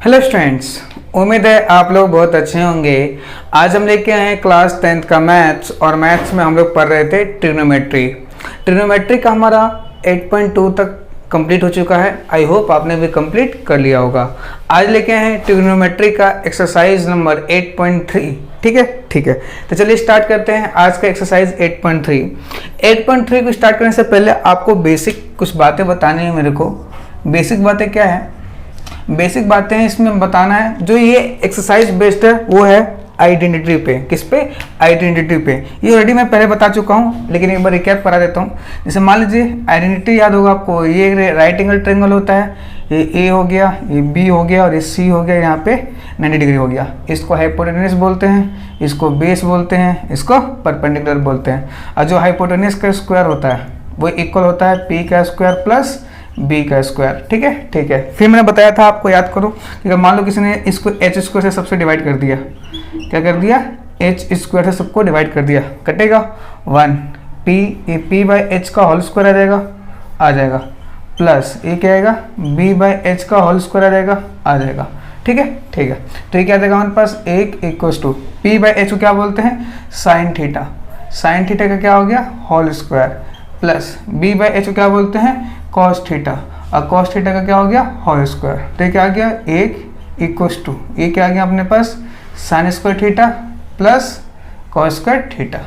Hello students, उम्मीद है आप लोग बहुत अच्छे होंगे। आज हम लेके आए हैं क्लास 10th का मैथ्स, और मैथ्स में हम लोग पढ़ रहे थे ट्रिग्नोमेट्री। ट्रिग्नोमेट्री का हमारा 8.2 तक कंप्लीट हो चुका है। आई होप आपने भी कंप्लीट कर लिया होगा। आज लेके आए हैं ट्रिग्नोमेट्री का एक्सरसाइज नंबर 8.3। ठीक है, तो चलिए स्टार्ट करते हैं आज का एक्सरसाइज 8.3। 8.3 को स्टार्ट करने से पहले आपको बेसिक कुछ बातें बतानी है मेरे को। बेसिक बातें क्या है? बेसिक बातें इसमें बताना है। जो ये एक्सरसाइज बेस्ड है वो है आइडेंटिटी पे। किस पे? आइडेंटिटी पे। ये ऑलरेडी मैं पहले बता चुका हूँ, लेकिन एक बार रिकैप करा देता हूँ। जैसे मान लीजिए आइडेंटिटी याद होगा आपको, ये राइट एंगल ट्रायंगल होता है, ये ए हो गया, ये बी हो गया और ये सी हो गया, यहाँ पे 90 डिग्री हो गया। इसको हाइपोटेन्यूस बोलते हैं, इसको बेस बोलते हैं, इसको परपेंडिकुलर बोलते हैं। और जो हाइपोटेन्यूस का स्क्वायर होता है वो इक्वल होता है पी का स्क्वायर प्लस बी का स्क्वायर। ठीक है। फिर मैंने बताया था आपको, याद करो कि अगर मान लो किसी ने इसको एच स्क्वायर से सबसे डिवाइड कर दिया, क्या कर दिया? एच स्क्वायर से सबको डिवाइड कर दिया, कटेगा 1 पी बाई एच का होल स्क्वायर आ जाएगा प्लस ये क्या आएगा? बी बाई एच का होल स्क्वायर आ जाएगा। ठीक है। तो ये क्या आ जाएगा हमारे पास? एक equals to P by H को क्या बोलते हैं? Sine theta. साइन थीटा का क्या हो गया? Whole square plus B by H को क्या बोलते हैं? Cos theta. और कॉस थीटा का क्या हो गया? Whole square. तो ये क्या आ गया? एक इक्वल्स टू ये क्या आ गया अपने पास? Sine square theta plus cos square theta.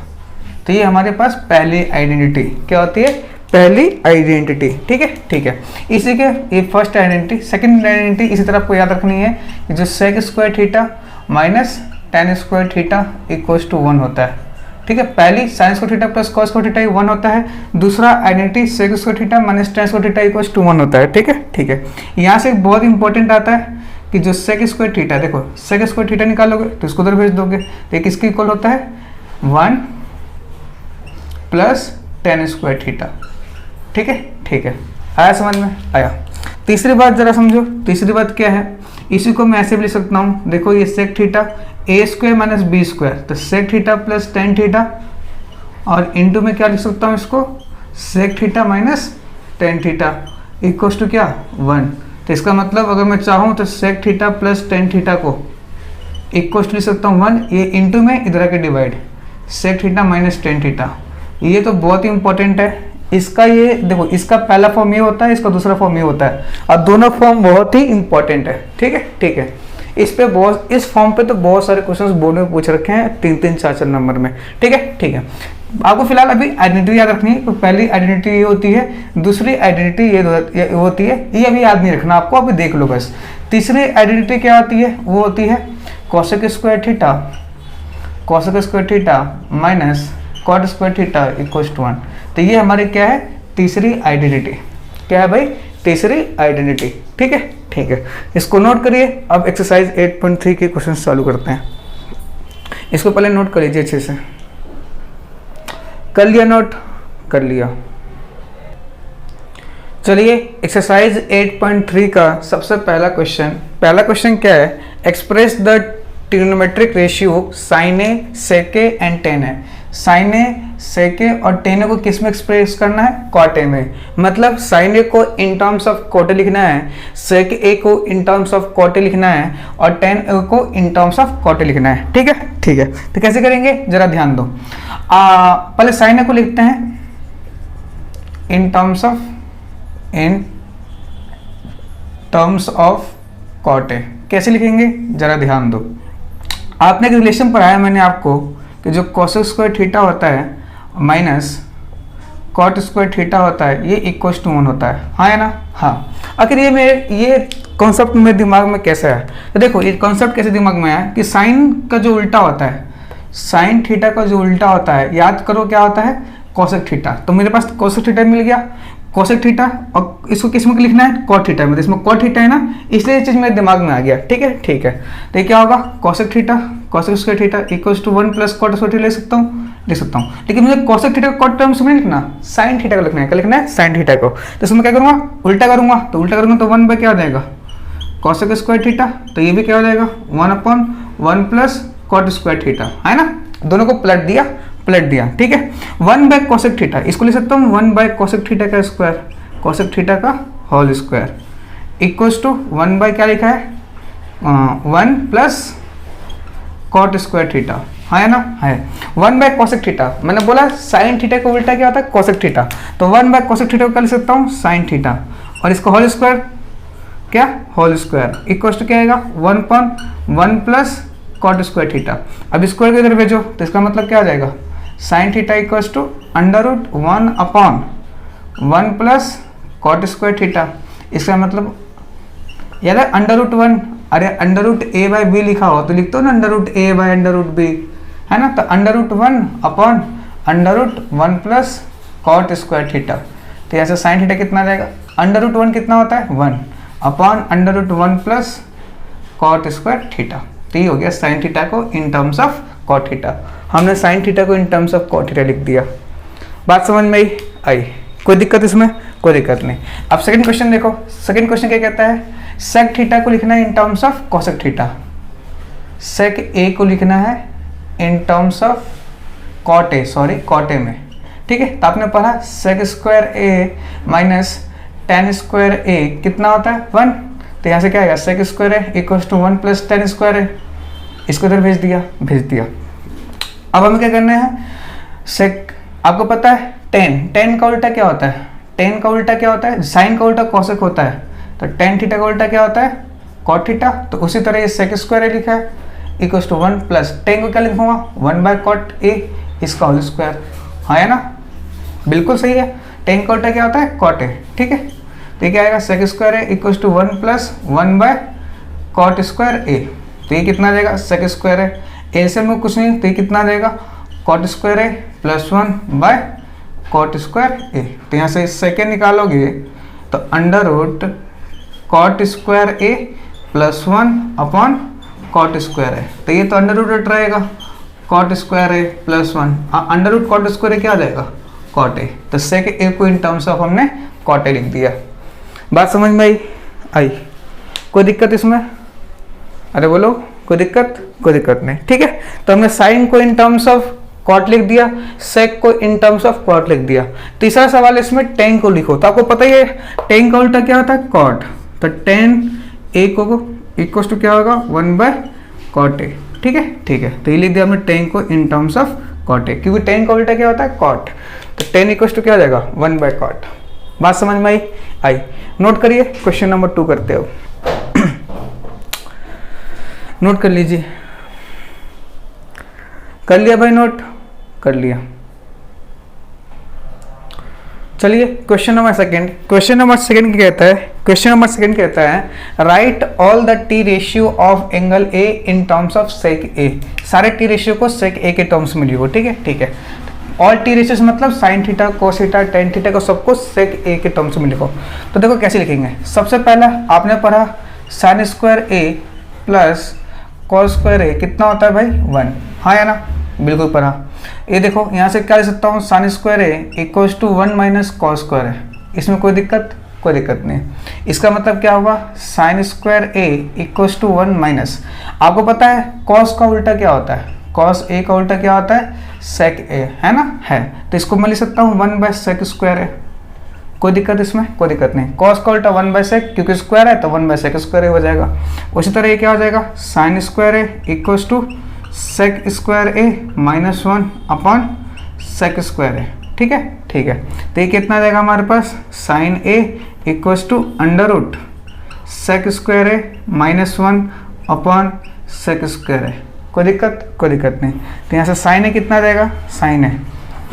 तो ये हमारे पास पहली आइडेंटिटी क्या होती है? पहली आइडेंटिटी। ठीक है। इसी के ये फर्स्ट आइडेंटिटी। सेकंड आइडेंटिटी इसी तरह आपको याद रखनी है कि जो sec square theta minus tan square theta equals to 1 होता है। ठीक है। पहली sine square theta plus cos square theta 1 होता है। दूसरा identity sec square theta minus tan square theta equals to 1 होता है। ठीक है। यहाँ से बहुत इंपॉर्टेंट आता है कि जो सेक स्क्वायर थीटा, देखो सेक स्क्वायर थीटा निकालोगे तो इसको उधर भेज दोगे, तो ये किसके इक्वल होता है? 1 प्लस टेन स्क्वायर थीटा। ठीक है। आया समझ में? आया। तीसरी बात जरा समझो। तीसरी बात क्या है? इसी को मैं ऐसे भी लिख सकता हूँ, देखो ये sec theta A square minus B square, तो sec theta plus tan theta, और इनटू में क्या लिख सकता हूँ इसको? Sec theta minus tan theta equals to क्या? 1। तो इसका मतलब अगर मैं चाहूँ तो sec theta plus tan theta को इक्वल्स टू लिख सकता हूँ 1, ये इनटू में इधर आके divide, sec theta minus tan theta. ये तो बहुत ही इंपॉर्टेंट है। इसका ये देखो, इसका पहला फॉर्म ये होता है, इसका दूसरा फॉर्म ये होता है, और दोनों फॉर्म बहुत ही इंपॉर्टेंट है। ठीक है। इस फॉर्म पे तो बहुत सारे क्वेश्चंस बोर्ड में पूछ रखे हैं, 3-3, 4-4 नंबर में। ठीक है। आपको फिलहाल अभी आइडेंटिटी याद रखनी है। तो पहली आइडेंटिटी ये होती है, दूसरी आइडेंटिटी ये होती है। ये अभी याद नहीं रखना आपको, अभी देख लो बस। तीसरी आइडेंटिटी क्या होती है? वो होती है cosec square theta minus cot square theta equals to 1। तो ये हमारी क्या है? तीसरी आइडेंटिटी। क्या है भाई? तीसरी आइडेंटिटी। ठीक है। इसको नोट करिए। अब एक्सरसाइज 8.3 के क्वेश्चन चालू करते हैं। इसको पहले नोट कर लीजिए अच्छे से। कर लिया नोट? कर लिया। चलिए एक्सरसाइज 8.3 का सबसे पहला क्वेश्चन क्या है? Express the trigonometric ratio sine A, sec A and tan A. Sine A, sec A और टेन ए को किस में एक्सप्रेस करना है? कॉट ए में। मतलब साइन ए को in terms of cot A लिखना है, सेक ए को in terms of cot A लिखना है, और टेन ए को in terms of cot A लिखना है। ठीक है। तो कैसे करेंगे जरा ध्यान दो। पहले साइन ए को लिखते हैं in terms of cot A. कैसे लिखेंगे जरा ध्यान दो। आपने एक रिलेशन पढ़ाया मैंने आपको कि जो कोसेक स्क्वायर थीटा होता है माइनस कॉट स्क्वायर थीटा होता है, ये इक्वल्स टू 1 होता है। हाँ है ना? हाँ। आखिर ये कॉन्सेप्ट मेरे दिमाग में कैसे आया? तो देखो ये कॉन्सेप्ट कैसे दिमाग में आया कि साइन का जो उल्टा होता है, साइन थीटा का जो उल्टा होता है, याद करो क्या होता है? Cosec theta. तो मेरे पास कोसेक थीटा मिल गया, कोसेक थीटा, और इसको किस में लिखना है? कॉट थीटा में। तो इसमें कॉट थीटा है ना, इसलिए ये चीज़ मेरे दिमाग में आ गया। ठीक है। तो ये क्या होगा? Cosec theta cosec square theta equals to 1 plus cot square theta लिख सकता हूँ। लेकिन मुझे कोसेक थीटा को कॉट टर्म्स में नहीं लिखना, साइन थीटा को लिखना है। क्या लिखना है? साइन थीटा को। तो इसमें क्या करूँगा? उल्टा करूँगा। तो 1 बाय क्या हो जाएगा? Cosec square theta. तो ये भी क्या हो जाएगा? 1/1 प्लस कॉट स्क्वायर थीटा, है ना? दोनों को पलट दिया। ठीक है। 1 बाय कोसेक थीटा, इसको लिख सकता हूँ 1 बाय कोसेक थीटा का स्क्वायर, कोसेक थीटा का whole square equals to 1 by क्या लिखा है? 1 प्लस कॉट स्क्वायर थीटा, है ना, है 1 बाय कोसेक थीटा। मैंने बोला साइन थीटा का उल्टा क्या होता है, कोसेक थीटा, तो 1 बाय कोसेक थीटा को कर सकता हूँ साइन थीटा, और इसका होल स्क्वायर, क्या होल स्क्वायर इक्वल टू क्या आएगा 1/1 प्लस कॉट स्क्वायर थीटा। अब स्क्वायर को इधर भेजो तो इसका मतलब क्या आ जाएगा, sine theta equal to √1/1 plus cot square theta. इसका मतलब यार √1, अरे √a/b लिखा हो तो लिखते हो ना √a/√b, है ना, तो √1/√1 प्लस कॉट स्क्वायर थीटा। तो ऐसे साइन थीटा कितना आ जाएगा, √1 कितना होता है 1/√1 प्लस कॉट स्क्वायर थीटा। तो ये हो गया साइन थीटा को in terms of cot theta. हमने साइन थीटा को in terms of cot theta लिख दिया। बात समझ में आई? कोई दिक्कत इसमें? कोई दिक्कत नहीं। अब सेकंड क्वेश्चन देखो, सेकंड क्वेश्चन क्या कहता है, सेक थीटा को लिखना है in terms of cosec theta, sec A को लिखना है in terms of cot A, sorry cot A में, ठीक है। तो आपने पढ़ा sec square A minus tan square A कितना होता है 1, तो यहाँ से क्या आएगा sec square A equal to 1 plus tan square A, इसको इधर भेज दिया। अब हमें क्या करना है, सेक आपको पता है टेन का उल्टा क्या होता है, टेन का उल्टा क्या होता है, साइन का उल्टा कोसेक होता है, तो टेन थीटा का उल्टा क्या होता है कॉट थीटा। तो उसी तरह ये सेक स्क्वायर ए लिखा है इक्वल टू 1 प्लस टेन को क्या लिखूंगा 1 बाय कॉट ए, इसका होल स्क्वायर, है ना, बिल्कुल सही है। टेन का उल्टा क्या होता है कॉट ए, ठीक है। तो ये क्या आएगा sec square A equal to 1 plus 1 by cot square A. तो ये कितना आ जाएगा सेक स्क्वायर ए से में कुछ नहीं, तो ये कितना आ जाएगा cot square A plus 1 by cot square A. तो यहाँ से सेकेंड निकालोगे तो under root cot square A plus 1 upon cot square A. तो ये तो अंडर रूट रहेगा cot square A plus 1, under root cot square A क्या आ जाएगा कॉट ए। तो सेक ए को इन टर्म्स ऑफ हमने कॉट ए लिख दिया। बात समझ में आई? कोई दिक्कत इसमें? अरे बोलो कोई दिक्कत नहीं, ठीक है। तो हमने साइन को इन टर्म्स ऑफ कॉट लिख दिया, सेक को इन टर्म्स ऑफ कॉट लिख दिया। तीसरा सवाल इसमें टेन को लिखो, तो आपको पता ही है टेन का उल्टा क्या होता है कॉट, तो टेन ए को इक्वल टू क्या होगा 1 बाय कॉट ए, ठीक है। तो ये लिख दिया हमने टेन को in terms of cot A, क्योंकि टेन का उल्टा क्या होता है कॉट, तो टेन इक्वल टू क्या हो जाएगा 1 बाय कॉट। बात समझ में आई? नोट करिए, क्वेश्चन नंबर 2 करते हो, नोट कर लीजिए। कर लिया भाई नोट? कर लिया। चलिए question number second, question number second कहता है write all the T ratio of angle A in terms of sec A. सारे टी रेशियो को सेक ए के टर्म्स में लिखो, ठीक है। ऑल टी रेशियोस मतलब sine theta, cos theta, ten theta को सबको सेक ए के टर्म्स में लिखो। तो देखो कैसे लिखेंगे। सबसे पहला आपने पढ़ा sign square A plus cos square A कितना होता है भाई 1, हाँ या ना, बिल्कुल पढ़ा। ये देखो यहाँ से क्या लिख सकता हूँ sine square A equal to 1 minus cos square है, इसमें कोई दिक्कत नहीं। इसका मतलब क्या होगा sine square A equal to 1 minus, आपको पता है कॉस का उल्टा क्या होता है, कॉस ए का उल्टा क्या होता है सेक ए, है ना, है। तो इसको मैं लिख सकता हूँ 1 बाय सेक स्क्वायर ए, कोई दिक्कत इसमें? कोई दिक्कत नहीं। कॉस का उल्टा 1 बाय सेक, क्योंकि स्क्वायर है तो 1 बाय सेक स्क्वायर ए हो जाएगा। उसी तरह ये क्या हो जाएगा sine square A equal to sec square A minus 1 upon sec square A, ठीक है। तो ये कितना आ जाएगा हमारे पास sine A equal to under root sec square A minus 1 upon sec square A. कोई दिक्कत नहीं। तो यहाँ से साइन ए कितना आ जाएगा, साइन ए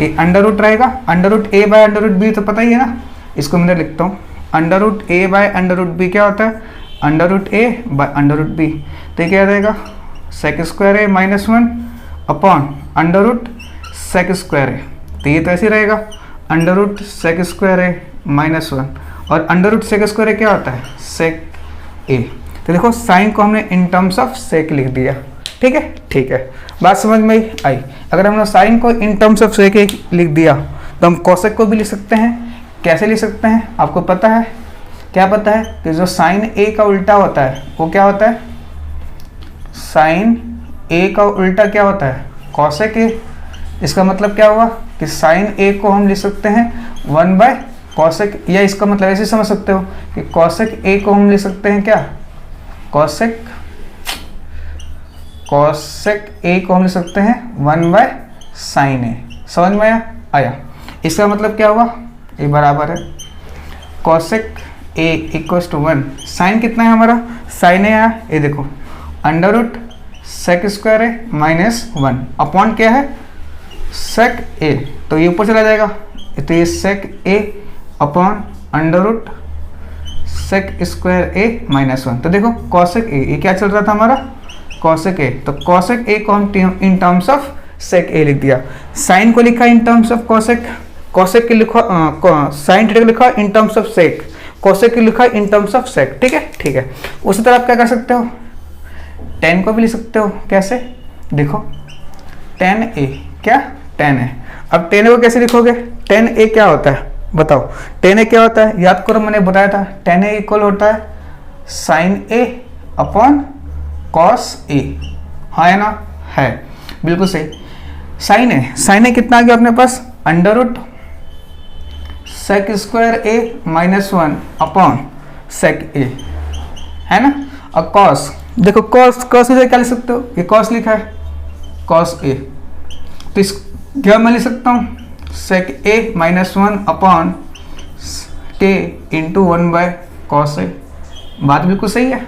ये अंडर रूट रहेगा, under root A by under root B तो पता ही है ना, इसको मैं लिखता हूँ under root A by under root B क्या होता है under root A by under root B. तो ये क्या आ जाएगा sec square A minus 1 upon under root sec square A. तो ये तो ऐसे रहेगा under root sec square A minus 1 और under root sec square A क्या होता है सेक ए। तो देखो साइन को हमने इन टर्म्स ऑफ सेक लिख दिया, ठीक है। बात समझ में आई? अगर हमने साइन को इन टर्म्स ऑफ सेक लिख दिया तो हम कोसेक को भी लिख सकते हैं। कैसे लिख सकते हैं आपको पता है? क्या पता है कि जो साइन ए का उल्टा होता है वो क्या होता है, साइन ए का उल्टा क्या होता है कोसेक ए। इसका मतलब क्या हुआ कि साइन ए को हम लिख सकते हैं 1 बाय कोसेक, या इसका मतलब ऐसे समझ सकते हो कि कोसेक ए को हम लिख सकते हैं क्या कोसेक कॉसेक ए को हम लिख सकते हैं 1/sin ए। समझ में आया? इसका मतलब क्या हुआ, ये बराबर है cosec A equals to 1, sine कितना है हमारा, साइन ए आया, ये देखो under root sec square A minus 1 upon क्या है सेक ए, तो ये ऊपर चला जाएगा, तो ये sec A upon under root sec square A minus 1। तो देखो कॉसेक ए, ये क्या चल रहा था हमारा कॉसेक ए, तो कॉसेक ए को हम इन टर्म्स ऑफ सेक ए लिख दिया, साइन को लिखा in terms of cosec, cosec की लिखा साइन थीटा को लिखा in terms of sec, cosec की लिखा इन टर्म्स ऑफ सेक। ठीक है, ठीक है। उसी तरह आप क्या कर सकते हो, टेन को भी लिख सकते हो, कैसे देखो टेन ए, क्या टेन ए, अब टेन ए को कैसे लिखोगे, टेन ए क्या होता है बताओ, टेन ए क्या होता है, याद करो मैंने बताया था टेन ए इक्वल होता है साइन ए अपॉन कॉस ए, हाँ है ना, है बिल्कुल सही। साइन ए कितना आ गया अपने पास, under root sec square A minus 1 upon सेक ए, है ना। और कॉस, देखो कॉस इधर क्या लिख सकते हो, ये कॉस लिखा है कॉस ए, तो इस क्या मैं लिख सकता हूँ सेक ए माइनस 1 अपॉन के इंटू 1/कॉस ए, बात बिल्कुल सही है,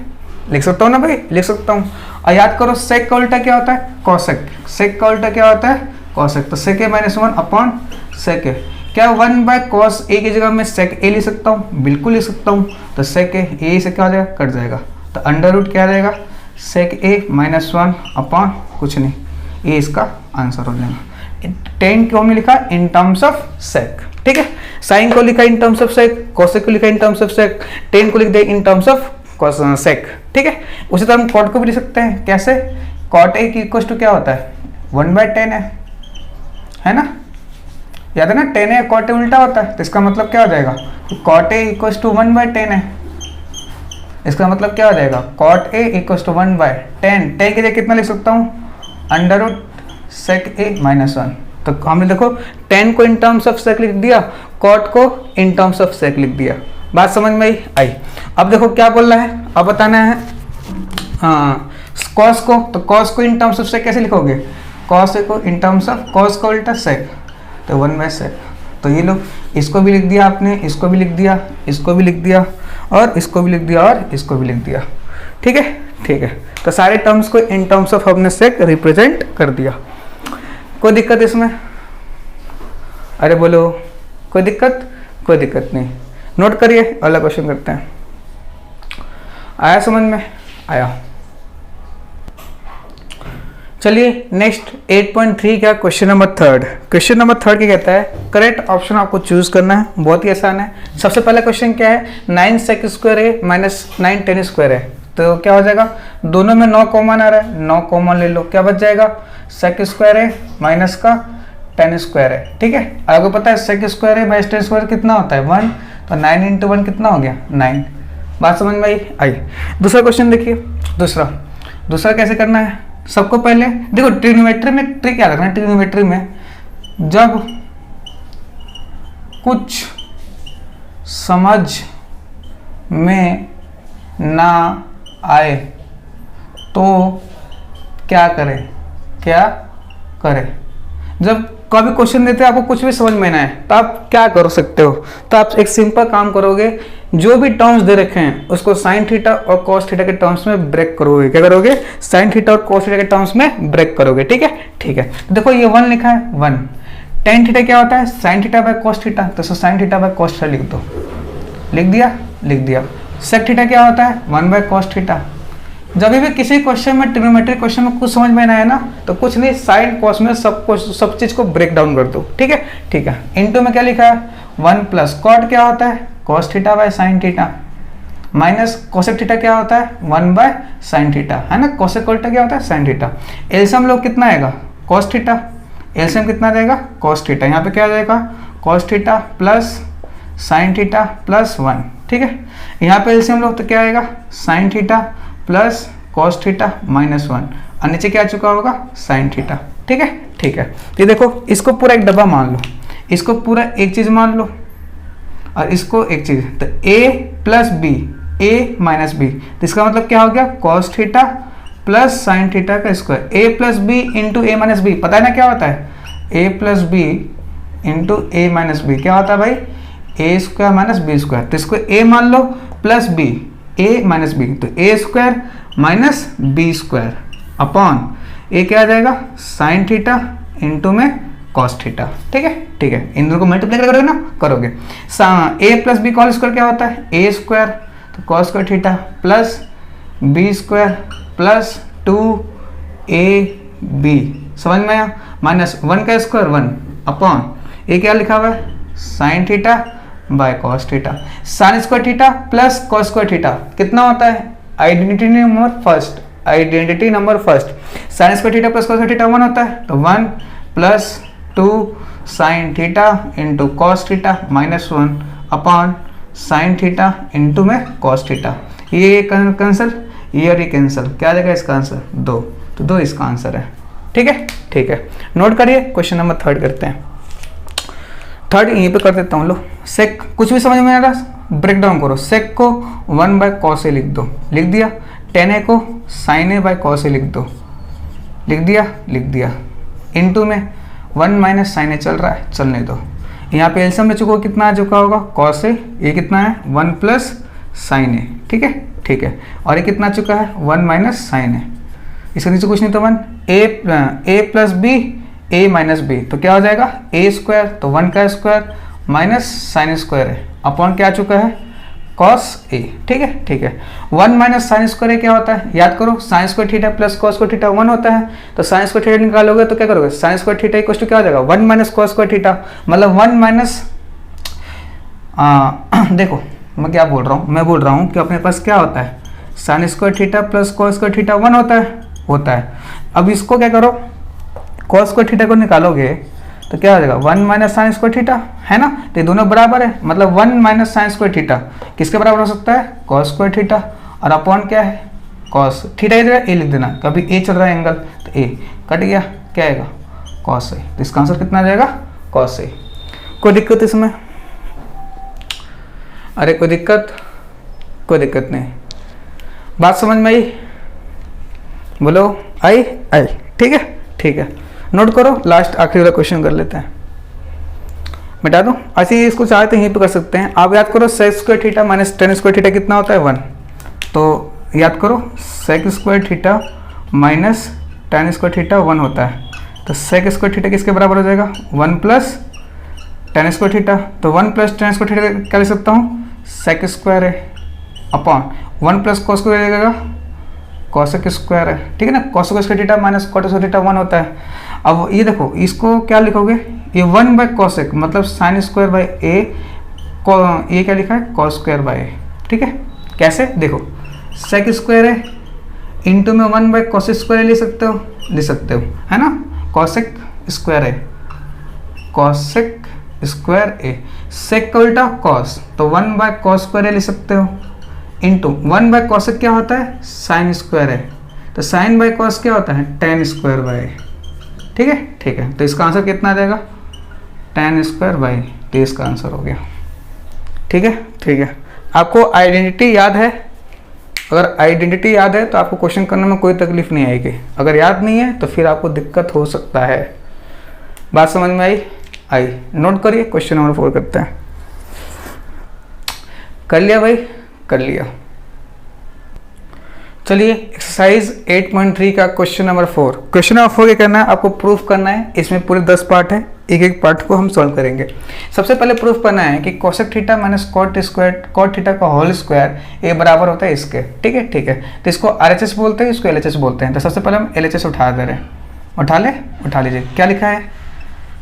लिख सकता हूँ ना भाई, लिख सकता हूँ। और याद करो सेक का उल्टा क्या होता है कॉसेक, सेक का उल्टा क्या होता है कॉसेक, तो सेक ए माइनस 1 अपॉन सेक ए, क्या 1/कॉस ए की जगह मैं सेक ए लिख सकता हूँ, बिल्कुल लिख सकता हूँ, तो सेक ए से क्या हो जाएगा कट जाएगा, तो अंडर रूट क्या आ जाएगा सेक ए माइनस 1 अपॉन कुछ नहीं, ये इसका आंसर हो जाएगा। टेन को हमने लिखा इन टर्म्स ऑफ सेक, ठीक है, साइन को लिखा in terms of sec, cosec को लिखा in terms of sec, tan को लिख दिया इन टर्म्स ऑफ सेक, ठीक है। उसी तरह हम कॉट को भी लिख सकते हैं, कैसे, कॉट ए की इक्वल टू क्या होता है 1/10 है ना, याद है ना, टेन ए कॉट ए उल्टा होता है, तो इसका मतलब क्या हो जाएगा कॉट ए इक्वल टू 1/10 है, इसका मतलब क्या हो जाएगा कॉट ए इक्वल टू 1/10, 10 की जगह कितना लिख सकता हूँ under root sec A minus 1, तो हमने देखो 10 को इन टर्म्स ऑफ सेक लिख दिया, कॉट को इन टर्म्स ऑफ सेक लिख दिया, बात समझ में आई। अब देखो क्या बोल रहा है, अब बताना है कॉस को, तो कॉस को इन टर्म्स ऑफ सेक कैसे लिखोगे, कॉस को इन टर्म्स ऑफ कॉस का उल्टा सेक, तो 1/सेक, तो ये लो इसको भी लिख दिया आपने, इसको भी लिख दिया, इसको भी लिख दिया, और इसको भी लिख दिया, और इसको भी लिख दिया, ठीक है, ठीक है। तो सारे टर्म्स को इन टर्म्स ऑफ हमने सेक रिप्रेजेंट कर दिया, कोई दिक्कत इसमें, अरे बोलो कोई दिक्कत, कोई दिक्कत नहीं, नोट करिए, अगला क्वेश्चन करते हैं। आया समझ में, आया, चलिए नेक्स्ट 8.3 का क्वेश्चन नंबर 3, क्वेश्चन नंबर 3 क्या कहता है, करेक्ट ऑप्शन आपको चूज करना है, बहुत ही आसान है। सबसे पहला क्वेश्चन क्या है, 9 सेक स्क्वायर है माइनस 9 टेन स्क्वायर है, तो क्या हो जाएगा, दोनों में 9 कॉमन आ रहा है, 9 कॉमन ले लो, क्या बच जाएगा सेक स्क्वायर है माइनस का 10 स्क्वायर है, ठीक है। आपको पता है सेक स्क्वायर है माइनस 10 स्क्वायर कितना होता है 1, तो 9 इंटू 1 कितना हो गया 9, बात समझ में आई। दूसरा क्वेश्चन देखिए, दूसरा कैसे करना है, सबको पहले देखो ट्रिग्नोमेट्री में ट्रिक क्या करना है, ट्रिग्नोमेट्री में जब कुछ समझ में ना आए तो क्या करें, जब कभी क्वेश्चन देते हैं आपको कुछ भी समझ में ना आए तो आप क्या कर सकते हो, तो आप एक सिंपल काम करोगे, जो भी टर्म्स दे रखे हैं उसको साइन थीटा और कॉस थीटा के टर्म्स में ब्रेक करोगे, क्या करोगे साइन थीटा और कॉस थीटा के टर्म्स में ब्रेक करोगे, ठीक है, ठीक है। देखो ये 1 लिखा है 1, टेन थीटा क्या होता है sine theta by cos theta, तो sine theta by cos theta लिख दो, लिख दिया। सेक थीटा क्या होता है 1/कॉस थीटा, जब भी किसी क्वेश्चन में ट्रिग्नोमेट्रिक क्वेश्चन में कुछ समझ में ना आए ना, तो कुछ नहीं साइन कॉस में सब चीज को ब्रेक डाउन कर दो, ठीक है, ठीक है। इनटू में क्या लिखा है 1 प्लस कॉट क्या होता है cos theta by sine theta, minus cosec theta क्या होता है 1/साइन थीटा, है ना, कोसेक उल्टा क्या होता है साइन थीटा। एलसीएम लोग कितना आएगा कॉस थीटा, एलसीएम कितना रहेगा कॉस थीटा, यहाँ पे क्या आ जाएगा cos theta plus sine theta plus 1, ठीक है। यहाँ पे एलसीएम लोग तो क्या आएगा sign theta plus cos theta minus 1, और नीचे क्या आ चुका होगा साइन थीटा, ठीक है, ठीक है। ये देखो इसको पूरा एक डब्बा मान लो, इसको पूरा एक चीज मान लो, और इसको एक चीज, तो a plus B, a minus B, तो इसका मतलब क्या हो गया cos theta plus sine theta का square, A plus B into A minus B, पता है ना क्या होता है, A plus B into A minus B क्या होता है भाई, A square minus B square. तो इसको ए मान लो plus B, A minus B, तो A square minus B square upon A क्या आ जाएगा, साइन थीटा इंटू में कॉस थीटा। ठीक है, ठीक है, इन दोनों को मल्टीप्लाई करोगे ना, करोगे। A plus B cos square क्या होता है, ए स्क्वायर, तो cos square theta plus B square plus 2ab, समझ में आया, माइनस 1 का स्क्वायर 1 अपॉन ए क्या लिखा हुआ है, sine theta by cos theta. Sign square theta plus cos square theta कितना होता है, identity number first, identity number first, sign square theta plus cos square theta 1 होता है, तो 1 plus 2 sign theta into cos theta minus 1 upon sine theta into में cos theta. ये cancel, ये और ये कैंसिल, क्या आ जाएगा इसका आंसर 2, तो 2 इसका आंसर है। ठीक है, ठीक है, नोट करिए। क्वेश्चन नंबर 3 करते हैं। 3 यहीं पे कर देता हूँ। लो सेक, कुछ भी समझ में आ रहा ब्रेक डाउन करो। सेक को 1 बाय कॉस ए लिख दो, लिख दिया। टेन ए को साइन ए बाय कॉस ए लिख दो, लिख दिया, लिख दिया। इनटू में 1 माइनस साइन ए चल रहा है, चलने दो। यहाँ पे एलसीएम में चुको कितना आ चुका होगा, कॉस ए, ये कितना है 1 प्लस साइन ए। ठीक है, ठीक है, और ये कितना चुका है 1 माइनस साइन ए। इसके नीचे कुछ नहीं तो 1, ए plus B A minus B, तो क्या हो जाएगा ए स्क्वायर, तो 1 का स्क्वायर माइनस साइन स्क्वायर है अपॉन क्या आ चुका है कॉस ए। ठीक है, ठीक है, 1 माइनस साइन स्क्वायर ए क्या होता है, याद करो, sign square theta plus cos square theta 1 होता है। तो साइन स्क्वायर थीटा निकालोगे तो क्या करोगे, sine square theta equal to क्या हो जाएगा 1 माइनस कॉस स्क्वायर थीटा, मतलब 1 माइनस, देखो मैं क्या बोल रहा हूँ, मैं बोल रहा हूँ कि अपने पास क्या होता है, sign square theta plus cos square theta 1 होता है। अब इसको क्या करो, कॉस स्क्वायर थीटा को निकालोगे तो क्या हो जाएगा 1 माइनस साइन स्क्वायर थीटा, है ना, तो ये दोनों बराबर है, मतलब 1 माइनस साइन स्क्वायर थीटा किसके बराबर हो सकता है, कॉस स्क्वायर थीटा, और अपॉन क्या है कॉस थीटा, इधर ए लिख देना, कभी ए चल रहा है एंगल, तो ए कट गया, क्या आएगा कॉस ए। तो इसका आंसर कितना आ जाएगा कॉस ए। कोई दिक्कत इसमें, अरे कोई दिक्कत नहीं, बात समझ में आई, बोलो आई। ठीक है, ठीक है, नोट करो। लास्ट आखिरी वाला क्वेश्चन कर लेते हैं, मिटा दो। ऐसे ही इसको चाहे तो यहीं पे कर सकते हैं। आप याद करो sec square theta minus tan square theta कितना होता है 1, तो याद करो sec square theta minus tan square theta 1 होता है। तो सेक स्क्वायर थीटा किसके बराबर हो जाएगा 1 प्लस टेन स्क्वायर थीटा, तो 1 प्लस टेन स्क्वायर थीटा क्या लिख सकता हूँ, सेक स्क्वायर है अपॉन 1 प्लस कॉस स्क्वायर रहेगा कॉसेक स्क्वायर है। ठीक है ना, cosec square theta minus cot square theta 1 होता है। अब ये देखो, इसको क्या लिखोगे, ये 1 बाय कॉसेक मतलब साइन स्क्वायर बाय ए, ये क्या लिखा है कॉस स्क्वायर बाय ए। ठीक है, कैसे देखो, सेक स्क्वायर है इंटू में 1 बाय कॉसेक स्क्वायर ले सकते हो, है ना, कॉसेक स्क्वायर है, कॉसेक स्क्वायर ए, सेक का उल्टा कॉस, तो 1 बाय कॉस स्क्वायर ए ले सकते हो, इंटू 1 बाय कॉसेक क्या होता है साइन स्क्वायर है, तो साइन बाय कॉस क्या होता है टेन स्क्वायर बाय। ठीक है, ठीक है, तो इसका आंसर कितना आ जाएगा टेन स्क्वायर बाय, तो इसका आंसर हो गया। ठीक है, ठीक है, आपको आइडेंटिटी याद है, अगर आइडेंटिटी याद है तो आपको क्वेश्चन करने में कोई तकलीफ नहीं आएगी, अगर याद नहीं है तो फिर आपको दिक्कत हो सकता है। बात समझ में आई, नोट करिए। क्वेश्चन नंबर 4 करते हैं। कर लिया भाई, कर लिया। चलिए एक्सरसाइज 8.3 का क्वेश्चन नंबर 4। क्वेश्चन नंबर 4 क्या करना है, आपको प्रूफ करना है। इसमें पूरे 10 पार्ट है, एक एक पार्ट को हम सॉल्व करेंगे। सबसे पहले प्रूफ करना है कि cosec theta minus cot theta का होल स्क्वायर ये बराबर होता है इसके। ठीक है, ठीक है, तो इसको RHS बोलते हैं, इसको LHS बोलते हैं। तो सबसे पहले हम LHS उठा दे रहे हैं, उठा लीजिए। क्या लिखा है,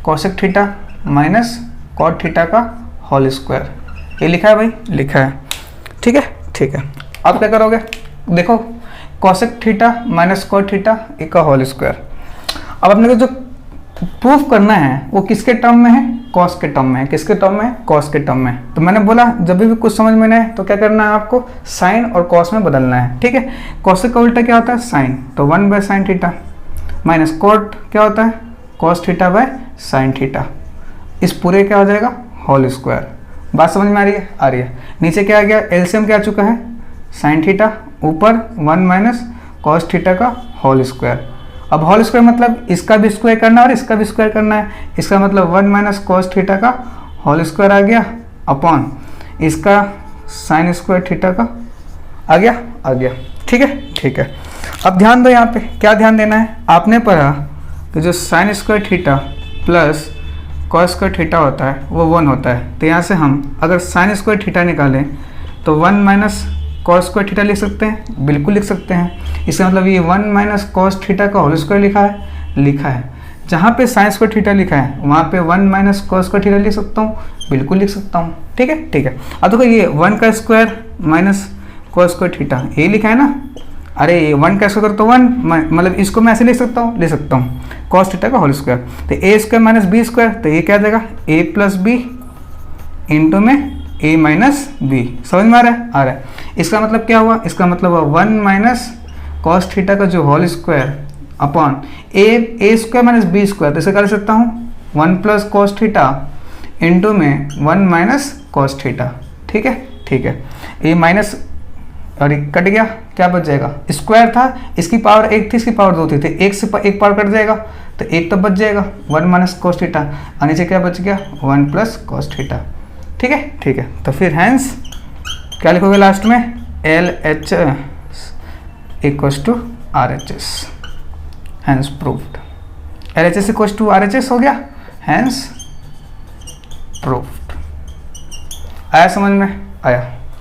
cosec theta minus cot theta का होल स्क्वायर, ये लिखा है भाई, लिखा है। ठीक है, ठीक है, आप क्या करोगे, देखो cosec theta minus cot theta का होल स्क्वायर। अब अपने को जो प्रूफ करना है वो किसके टर्म में है, कॉस के टर्म में है। किसके टर्म में, कॉस के टर्म में। तो मैंने बोला जब भी कुछ समझ में नहीं आए तो क्या करना है, आपको साइन और कॉस में बदलना है। ठीक है, कोसेक का उल्टा क्या होता है साइन, तो 1 by sine theta, minus cot क्या होता है cos theta by sine theta, इस पूरे क्या हो जाएगा होल स्क्वायर। बात समझ में आ रही है, नीचे क्या आ गया, एलसीएम क्या आ चुका है साइन थीटा, ऊपर 1 माइनस कॉस थीटा का होल स्क्वायर। अब होल स्क्वायर मतलब इसका भी स्क्वायर करना है और इसका भी स्क्वायर करना है, इसका मतलब 1 माइनस कॉस थीटा का होल स्क्वायर आ गया अपॉन इसका साइन स्क्वायर थीटा का आ गया। ठीक है। अब ध्यान दो, यहाँ पे क्या ध्यान देना है, आपने पढ़ा कि जो sign square theta plus cos square theta होता है वो 1 होता है। तो यहाँ से हम अगर साइन स्क्वायर थीटा निकालें तो 1 माइनस कॉस स्क्वायर थीटा लिख सकते हैं, बिल्कुल लिख सकते हैं। इसका मतलब ये 1 माइनस कॉस थीटा का होल स्क्वायर लिखा है। जहाँ पे साइन स्क्वायर थीटा लिखा है वहाँ पे 1 माइनस कॉस स्क्वायर थीटा लिख सकता हूँ, बिल्कुल लिख सकता हूँ। ठीक है। अब देखो ये 1 का square minus cos square theta यही लिखा है ना। अरे ये 1 का स्क्वायर तो 1, मतलब इसको मैं ऐसे लिख सकता हूँ कॉस थीटा का होल स्क्वायर। तो A square minus B square, तो ये क्या देगा ए प्लस बी इंटू में ए माइनस बी। समझ में आ रहा है। इसका मतलब क्या हुआ, इसका मतलब हुआ 1 माइनस कॉस थीटा का जो होल स्क्वायर अपॉन ए स्क्वायर माइनस बी स्क्वायर। तो इसे कर सकता हूँ 1 प्लस कॉस थीटा इंटू में 1 माइनस कॉस थीटा। ठीक है। ये माइनस और कट गया, क्या बच जाएगा, स्क्वायर था, इसकी पावर 1 थी, इसकी पावर 2 थी, तो 1 से 1 पावर कट जाएगा तो 1 तो बच जाएगा 1 माइनस कॉस थीटा, और नीचे क्या बच गया 1 प्लस कॉस थीटा। ठीक है। तो फिर हैंस क्या लिखोगे लास्ट में, L H equals to R H S, hence proved. L H S equals to R H S हो गया, हैंस प्रूव्ड। आया समझ में, आया,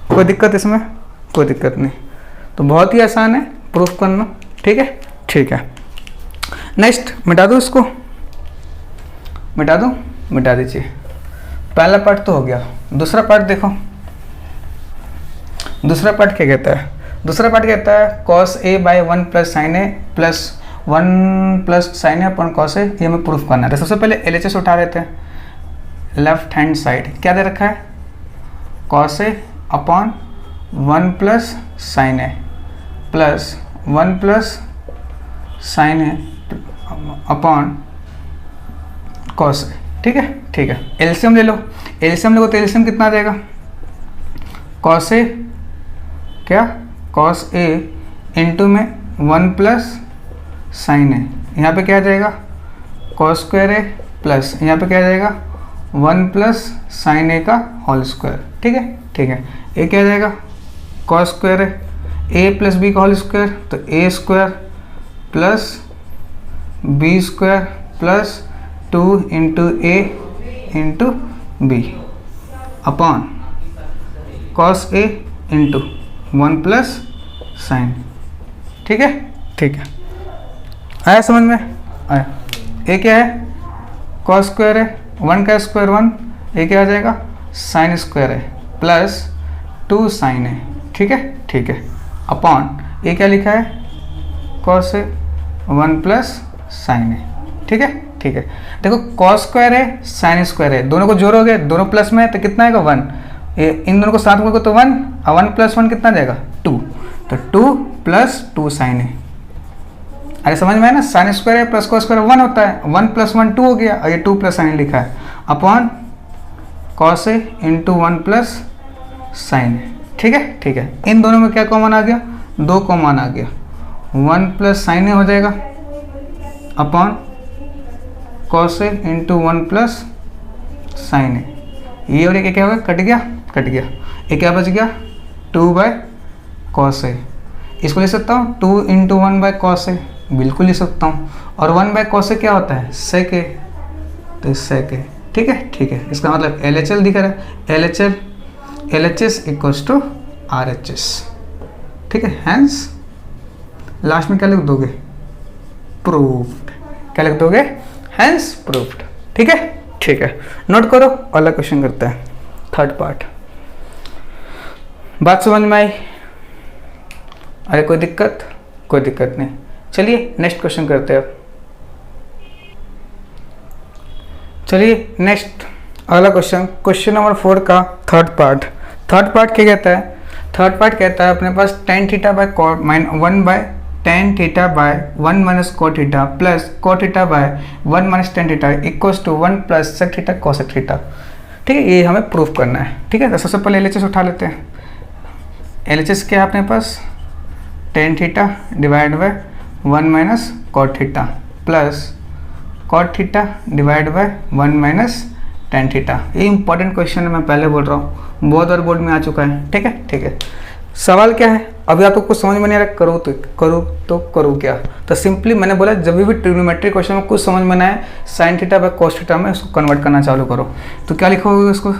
कोई दिक्कत इसमें, कोई दिक्कत नहीं। तो बहुत ही आसान है प्रूफ करना। ठीक है। नेक्स्ट मिटा दूँ इसको, मिटा दीजिए। पहला पार्ट तो हो गया, दूसरा पार्ट देखो। दूसरा पार्ट क्या कहता है, दूसरा पार्ट कहता है cos A by 1 plus sine A plus 1 plus sine A upon cos A, ये हमें प्रूफ करना है। तो सबसे पहले एल एच एस उठा लेते हैं। लेफ्ट हैंड साइड क्या दे रखा है, cos A upon 1 plus sine A plus 1 plus sine A upon cos A. ठीक है। एलसीएम ले लो, तो एलसीएम कितना आ जाएगा, cos A cos A into में 1 प्लस साइन ए, यहाँ पे क्या आ जाएगा कॉस स्क्वायर ए प्लस यहाँ पे क्या आ जाएगा 1 प्लस साइन ए का होल स्क्वायर। ठीक है। ये क्या आ जाएगा cos square A plus B का होल स्क्वायर, तो A square plus B square plus 2 into A into B upon cos A into 1 plus sine. ठीक है। आया समझ में, आया। ये क्या है कॉस स्क्वायर है, 1 का स्क्वायर 1, ये क्या आ जाएगा साइन स्क्वायर है प्लस 2 साइन है। ठीक है। अपॉन ये क्या लिखा है कॉस ए 1 प्लस साइन है। ठीक है। देखो कॉस स्क्वायर है साइन स्क्वायर है, दोनों को जोड़ोगे, दोनों प्लस में है तो कितना आएगा 1, इन दोनों को साथ में तो 1, और 1 प्लस 1 कितना जाएगा 2, तो 2 प्लस 2 साइन है। अरे समझ में है ना, साइन स्क्वायर है प्लस कॉस स्क्वायर 1 होता है, 1 प्लस 1 2 हो गया, और ये 2 प्लस साइन लिखा है upon cos A into 1 plus sign है। ठीक है। इन दोनों में क्या कॉमन आ गया, 2 कॉमन आ गया, 1 प्लस साइन ए हो जाएगा upon cos A into 1 plus sine A. ये और ये क्या होगा, कट गया। ये क्या बच गया 2 बाय कॉस ए। इसको लिख सकता हूँ 2 इंटू 1 बाय कॉस ए, बिल्कुल लिख सकता हूँ। और 1 बाय कॉस ए क्या होता है सेक ए, तो सेक ए। ठीक है। इसका मतलब एल एच एल दिख रहा है, L H S equals to R H S. ठीक है। हैंस लास्ट में क्या लिख दोगे, प्रूव्ड। क्या लिख दोगे, हैंस प्रूव्ड। ठीक है। नोट करो, अगला क्वेश्चन करते हैं, थर्ड पार्ट। बात समझ में आई, अरे कोई दिक्कत नहीं। चलिए नेक्स्ट क्वेश्चन करते हैं। चलिए नेक्स्ट अगला क्वेश्चन नंबर 4 का थर्ड पार्ट क्या कहता है, थर्ड पार्ट कहता है अपने पास tan theta by 1 by tan theta by 1 minus cot theta plus cot theta by 1 minus tan theta equals to 1 plus sec theta cosec theta. ठीक है, ये हमें प्रूफ करना है। ठीक है, तो सबसे पहले LHS उठा लेते हैं। LHS क्या है अपने पास, tan theta divide by 1 minus cot theta plus cot theta divide by 1 minus tan theta. ये इंपॉर्टेंट क्वेश्चन है, मैं पहले बोल रहा हूँ, बहुत बार बोर्ड में आ चुका है। ठीक है, ठीक है। सवाल क्या है, अभी आपको कुछ समझ में नहीं आ रहा, करूँ क्या? तो सिंपली मैंने बोला जब भी ट्रिग्नोमेट्री क्वेश्चन में कुछ समझ में ना आए, sign theta by cos theta में उसको कन्वर्ट करना चालू करो। तो क्या लिखोगे उसको,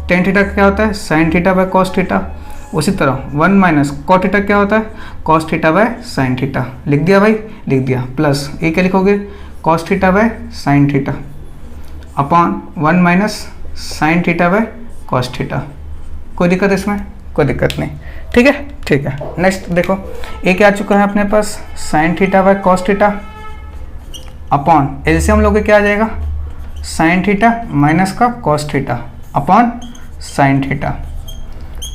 टेन थीटा क्या होता है, sine theta by cos theta. उसी तरह 1 माइनस कॉट थीटा क्या होता है, cos theta by sine theta. लिख दिया भाई, लिख दिया। प्लस ये क्या लिखोगे, cos theta by sine theta upon 1 minus sine theta by cos theta. कोई दिक्कत इसमें? कोई दिक्कत नहीं। ठीक है, ठीक है। नेक्स्ट देखो, ये क्या आ चुका है अपने पास, sine theta by cos theta upon LCM लोगे क्या आ जाएगा, साइन थीटा माइनस का cos theta upon sine theta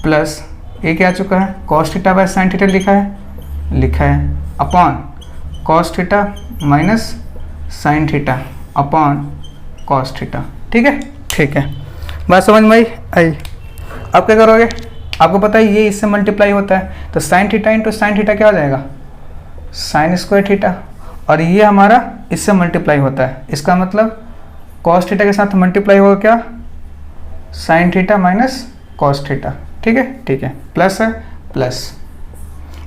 plus ये क्या आ चुका है, cos theta by sine theta लिखा है upon cos theta minus sine theta upon cos theta. ठीक है, ठीक है। बात समझ में आई? अब क्या करोगे, आपको पता है ये इससे मल्टीप्लाई होता है, तो sine theta into sine theta क्या हो जाएगा, साइन स्क्वायर थीटा। और ये हमारा इससे मल्टीप्लाई होता है, इसका मतलब कॉस थीटा के साथ मल्टीप्लाई होगा क्या, sign theta minus cos theta. ठीक है, ठीक है। प्लस है प्लस।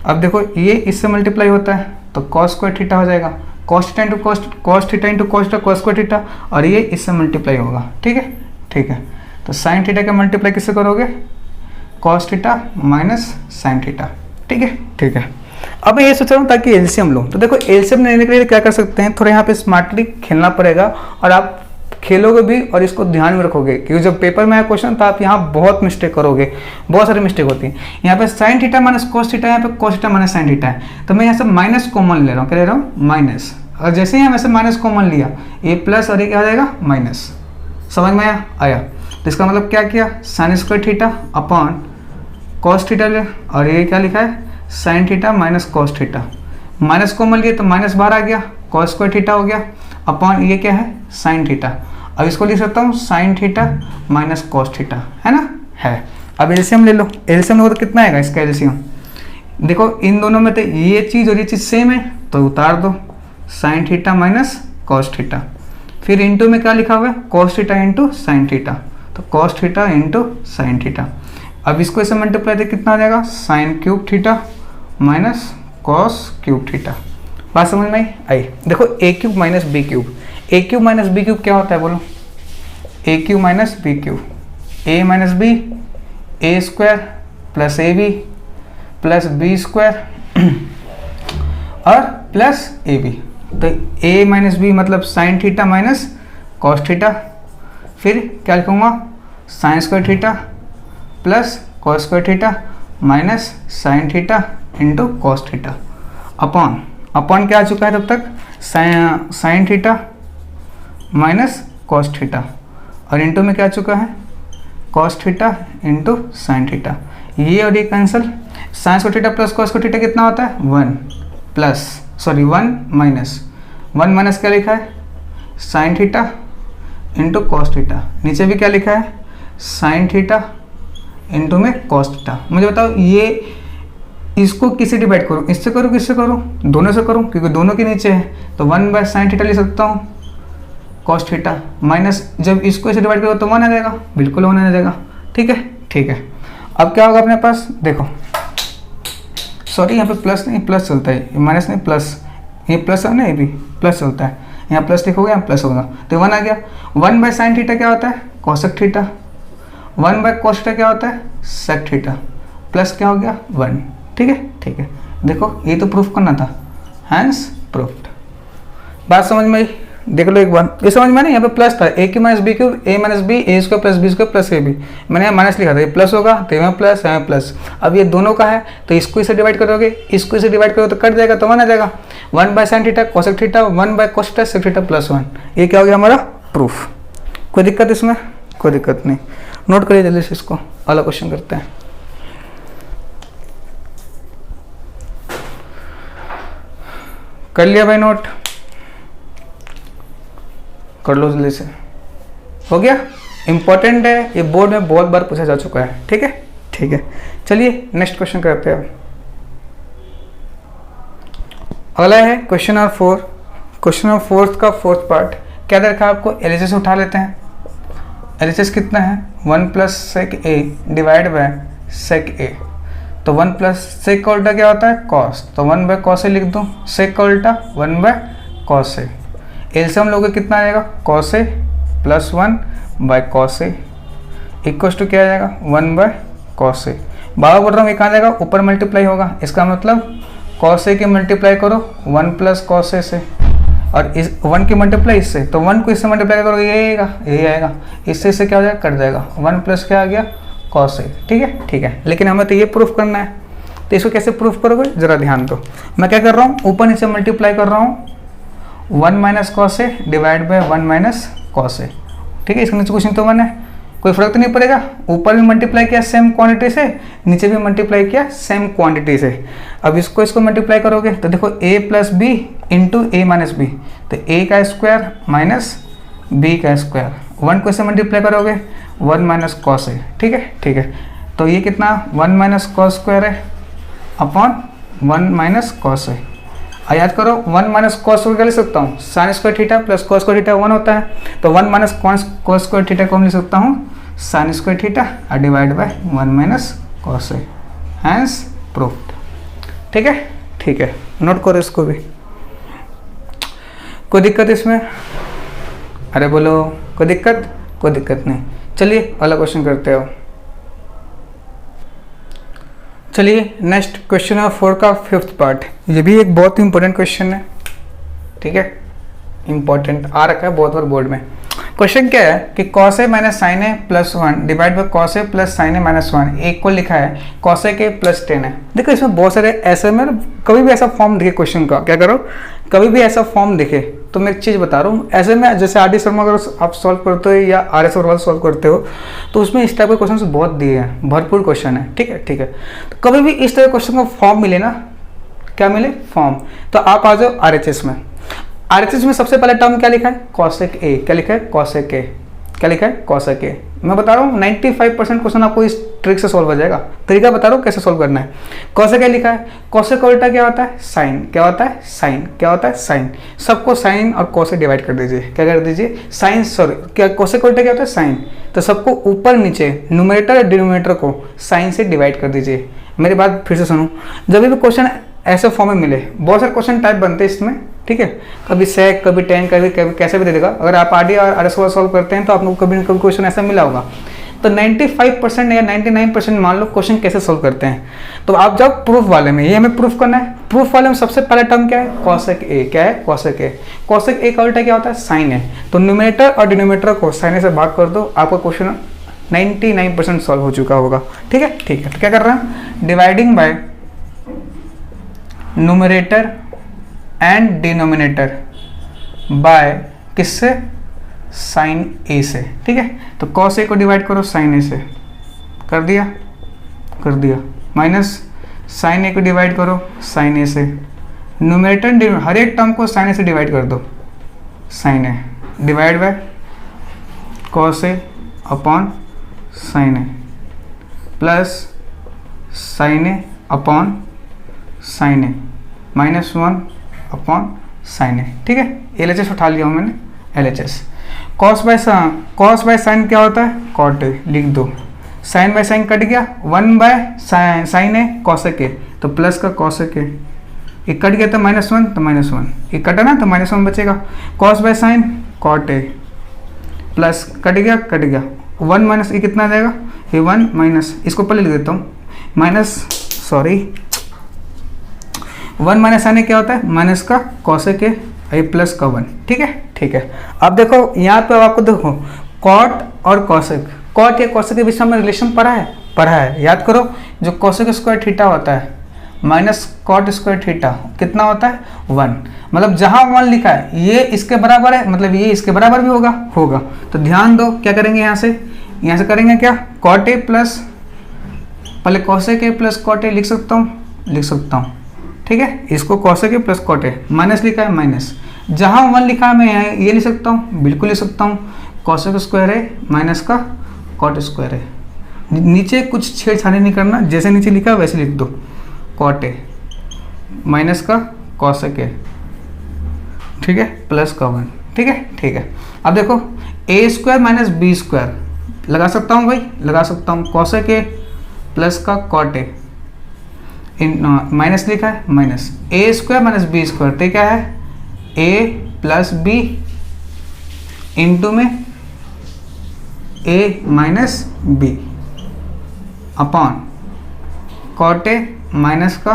अब देखो ये इससे मल्टीप्लाई होता है तो कॉस स्क्वायर थीटा हो जाएगा, cos theta into cos theta into cos theta cos square theta, और ये इससे मल्टीप्लाई होगा। ठीक है, ठीक है। तो साइन थीटा का मल्टीप्लाई किससे करोगे, cos theta minus sine theta. ठीक है, ठीक है। अब ये सोच रहा हूँ ताकि एलसीएम लो, तो देखो एलसीएम लेने के लिए क्या कर सकते हैं, थोड़ा यहाँ पे स्मार्टली खेलना पड़ेगा, और आप खेलोगे भी और इसको ध्यान में रखोगे, क्योंकि जब पेपर में आया क्वेश्चन तो आप यहाँ बहुत मिस्टेक करोगे, बहुत सारी मिस्टेक होती है। यहाँ पे sign theta minus cos theta, यहाँ पे cos theta minus sine theta है, तो मैं यहाँ से माइनस कॉमन ले रहा हूँ। क्या ले रहा हूँ, माइनस। और जैसे ही हम ऐसे माइनस कॉमन लिया, ये प्लस और ये क्या हो जाएगा, माइनस। समझ में आया? तो इसका मतलब क्या किया, sign square theta upon cos theta ले, और ये क्या लिखा है, sine theta minus cos theta. Minus common लिए तो माइनस बाहर आ गया, कॉस स्क्वायर थीटा हो गया अपॉन ये क्या है, साइन थीटा। अब इसको लिख सकता हूँ sign theta minus cos theta, है ना, है। अब एलसीएम ले लो, एलसीएम लो तो कितना आएगा इसका एलसीएम, देखो इन दोनों में तो ये चीज़ और ये चीज़ सेम है तो उतार दो, sine theta minus cos theta. फिर इंटू में क्या लिखा हुआ है, cos theta into sine theta, तो cos theta into sine theta. अब इसको ऐसे मल्टीप्लाई तो कितना आ जाएगा, sine cube theta minus cos cube theta. बात समझ में आई? देखो A cube minus B cube, A cube minus B cube क्या होता है बोलो, A cube minus B cube, A minus B, A square plus A B plus B square और प्लस ए बी। तो ए माइनस बी मतलब sine theta minus cos theta, फिर क्या लिखूँगा, sine square theta plus cos square theta minus sine theta into cos theta upon क्या आ चुका है तब तक, sine theta minus cos theta, और इंटू में क्या आ चुका है, cos theta into sine theta. ये और ये cancel, sine square theta plus cos square theta कितना होता है, 1 माइनस क्या लिखा है, sine theta into cos theta. नीचे भी क्या लिखा है, साइन थीटा इंटू में कॉस थीटा। मुझे बताओ ये इसको किससे डिवाइड करूँ, इससे करूँ किससे करूँ, दोनों से करूँ, क्योंकि दोनों के नीचे है तो 1 बाय साइन थीटा ले सकता हूँ कॉस थीटा, माइनस जब इसको ऐसे डिवाइड करो तो 1 आ जाएगा, बिल्कुल 1 आ जाएगा। ठीक है, ठीक है। अब क्या होगा अपने पास, देखो सॉरी यहाँ पे प्लस नहीं प्लस चलता है, ये माइनस नहीं प्लस, ये प्लस है ना, ये भी प्लस चलता है, यहाँ प्लस लिखोगे यहाँ प्लस होगा तो 1 आ गया। 1 बाय साइन थीटा क्या होता है, cosec theta, 1 by cos theta क्या होता है, सेक थीटा, प्लस क्या हो गया 1। ठीक है, ठीक है। देखो ये तो प्रूफ करना था, हैंस प्रूफ्ड। बात समझ में आई? देख लो एक बार, ये समझ में नहीं, यहाँ पे प्लस था, A cube minus B cube, A minus B, A square plus B square plus A B, मैंने यहाँ माइनस लिखा था, ये प्लस होगा तो यहाँ प्लस यहाँ प्लस। अब ये दोनों का है तो इसको इसे डिवाइड करोगे, इसको इसे डिवाइड करोगे तो कट जाएगा तो 1 आ जाएगा। 1 by sine theta cosec theta, 1 by cos theta sec theta plus 1। ये क्या हो गया हमारा प्रूफ। कोई दिक्कत इसमें? कोई दिक्कत नहीं। नोट करिए जल्दी से, इसको अगला क्वेश्चन करते हैं। कर लिया भाई नोट, कर लो जल्दी से, हो गया। इंपॉर्टेंट है, ये बोर्ड में बहुत बार पूछा जा चुका है। ठीक है, ठीक है। चलिए नेक्स्ट क्वेश्चन करते हैं। अगला है क्वेश्चन नंबर 4। क्वेश्चन नंबर 4 का फोर्थ पार्ट क्या दे रखा है आपको, एलएचएस उठा लेते हैं। एलएचएस कितना है 1 plus sec A divide by sec A. तो 1 प्लस सेक का उल्टा क्या होता है कॉस, तो 1 बाय कॉस ए लिख दूँ, सेक का उल्टा 1 बाय कॉस ए। एलसीएम लोगे कितना आएगा cos A plus 1 by cos A equal to क्या आ जाएगा 1 बाय कॉस ए। बाबा बोल रहा हूँ ये कहाँ जाएगा ऊपर मल्टीप्लाई होगा, इसका मतलब कॉस ए के मल्टीप्लाई करो 1 प्लस कॉस ए से, और इस 1 की मल्टीप्लाई इससे, तो 1 को इससे मल्टीप्लाई करोगे यही आएगा, इससे इससे क्या हो जाएगा कट जाएगा, 1 प्लस क्या आ गया कॉस ए। ठीक है, लेकिन हमें तो ये प्रूफ करना है, तो इसको कैसे प्रूफ करोगे जरा ध्यान दो। मैं क्या कर रहा हूँ ऊपर नीचे मल्टीप्लाई कर रहा हूँ 1 minus cos A divide by 1 minus cos A. ठीक है, इसके नीचे कुछ नहीं तो 1 है, कोई फर्क तो नहीं पड़ेगा, ऊपर भी मल्टीप्लाई किया सेम क्वांटिटी से, नीचे भी मल्टीप्लाई किया सेम क्वांटिटी से। अब इसको मल्टीप्लाई करोगे तो देखो a plus B into A minus B, तो a का स्क्वायर माइनस b का स्क्वायर, 1 को इससे मल्टीप्लाई करोगे 1 माइनस कॉस ए। ठीक है, तो ये कितना 1 माइनस कॉस स्क्वायर है अपॉन 1 माइनस कॉस ए। याद करो 1 माइनस कॉस स्क्वायर लिख सकता हूँ sine square theta plus cos square theta 1 होता है, तो 1 माइनस कॉस स्क्वायर थीटा को हम लिख सकता हूँ साइन स्क्वायर थीटा और divide by 1 minus cos A, hence proofed. ठीक है, नोट करो इसको भी। कोई दिक्कत इसमें, अरे बोलो कोई दिक्कत नहीं। चलिए अगला क्वेश्चन करते हो। चलिए नेक्स्ट क्वेश्चन है 4 का 5th पार्ट। ये भी एक बहुत इंपॉर्टेंट क्वेश्चन है। ठीक है, इंपॉर्टेंट आ रखा है बहुत बार बोर्ड में। क्वेश्चन क्या है कि cos A minus sine A plus 1 divide by cos A plus sine A minus 1, एक को लिखा है कॉस ए के प्लस 10 है। देखो इसमें बहुत सारे ऐसे में कभी भी ऐसा फॉर्म दिखे क्वेश्चन का, क्या करो कभी भी ऐसा फॉर्म दिखे तो मैं एक चीज़ बता रहा हूँ, ऐसे में जैसे आर डी शर्मा अगर आप सॉल्व करते हो या आर एस अग्रवाल सॉल्व करते हो तो उसमें इस टाइप के क्वेश्चन बहुत दिए हैं, भरपूर क्वेश्चन है। ठीक है, तो कभी भी इस तरह क्वेश्चन का फॉर्म मिले ना, क्या मिले फॉर्म, तो आप आ जाओ आरएचएस में। आरएचएस में सबसे पहला टर्म क्या लिखा है कॉसेक ए, क्या लिखा है कॉसेक ए, क्या लिखा है कॉसेक ए। मैं बता रहा हूँ 95% क्वेश्चन आपको इस ट्रिक से सॉल्व हो जाएगा। तरीका बता रहा हूँ कैसे सॉल्व करना है। कॉसेक ए लिखा है, कॉसेक का उल्टा क्या होता है साइन, क्या होता है साइन, क्या होता है साइन। सबको साइन और कॉस से डिवाइड कर दीजिए, क्या कर दीजिए साइन, सॉरी क्या कॉसेक का उल्टा क्या होता है साइन, तो सबको ऊपर नीचे न्यूमरेटर और डिनोमिनेटर को साइन से डिवाइड कर दीजिए। मेरी बात फिर से सुनो, जब भी क्वेश्चन ऐसे फॉर्म में मिले, बहुत सारे क्वेश्चन टाइप बनते हैं इसमें। ठीक है, कभी सेक कभी टेन कभी कैसे भी दे देगा। अगर आप आरडी और आरएस सॉल्व करते हैं तो आपको कभी न कभी क्वेश्चन ऐसा मिला होगा। तो 95% या 99% मान लो क्वेश्चन कैसे सॉल्व करते हैं। तो आप जब प्रूफ वाले में, ये हमें प्रूफ करना है, प्रूफ वाले में सबसे पहला टर्म क्या है कॉसेक ए, क्या है कॉसेक ए। कॉसेक ए का उल्टा क्या होता है साइन है, तो न्यूमरेटर और डिनोमिनेटर को साइन से भाग कर दो, आपका क्वेश्चन 99% सॉल्व हो चुका होगा। ठीक है, तो क्या कर रहे हैं dividing by numerator and denominator by किससे साइन ए से। ठीक है, तो कॉस ए को डिवाइड करो साइन ए से, कर दिया माइनस साइन ए को डिवाइड करो साइन ए से, न्यूमरेटर हर एक टर्म को साइन ए से डिवाइड कर दो, sine A divide by cos A upon sine A plus sine A upon sine A minus 1 upon sine A. ठीक है, एलएचएस उठा लिया हूँ मैंने, एलएचएस। कॉस बाय साइन क्या होता है कॉट ए, लिख दो। साइन बाय साइन कट गया, 1 बाय साइन ए कॉसेक ए, तो प्लस का कॉसेक ए, ये कट गया तो -1 तो -1, ये कटा ना तो -1 बचेगा। Cos by sine cot A plus कट गया 1 माइनस ये कितना आ जाएगा, ये 1 माइनस, इसको पहले लिख देता हूँ वन माइनस साइन क्या होता है माइनस का कॉसेक ए, ये प्लस का 1। ठीक है। अब देखो यहाँ पे आपको देखो कॉट और कॉसेक, कॉट या कॉसेक के बीच में रिलेशन पढ़ा है। याद करो जो कॉसेक स्क्वायर थीटा होता है माइनस कॉट स्क्वायर थीटा कितना होता है 1, मतलब जहाँ 1 लिखा है ये इसके बराबर है, मतलब ये इसके बराबर भी होगा। तो ध्यान दो क्या करेंगे, यहाँ से करेंगे क्या कॉट ए प्लस, पहले cosec A plus cot A लिख सकता हूँ। ठीक है, इसको cosec A plus cot A, minus लिखा है माइनस, जहाँ 1 लिखा है मैं ये लिख सकता हूँ, बिल्कुल लिख सकता हूँ कॉसेक स्क्वायर ए माइनस का कॉट स्क्वायर ए। नीचे कुछ छेड़छाड़ी नहीं करना, जैसे नीचे लिखा है वैसे लिख दो, कॉट ए माइनस का कॉसेक ए, ठीक है, प्लस का 1, ठीक है, ठीक है। अब देखो A square minus B square लगा सकता हूँ भाई, लगा सकता हूँ, कॉसेक ए प्लस का कॉट ए, इन माइनस लिखा है, minus A square minus B square, तो क्या है ए प्लस बी इंटू में A minus B upon cot A minus का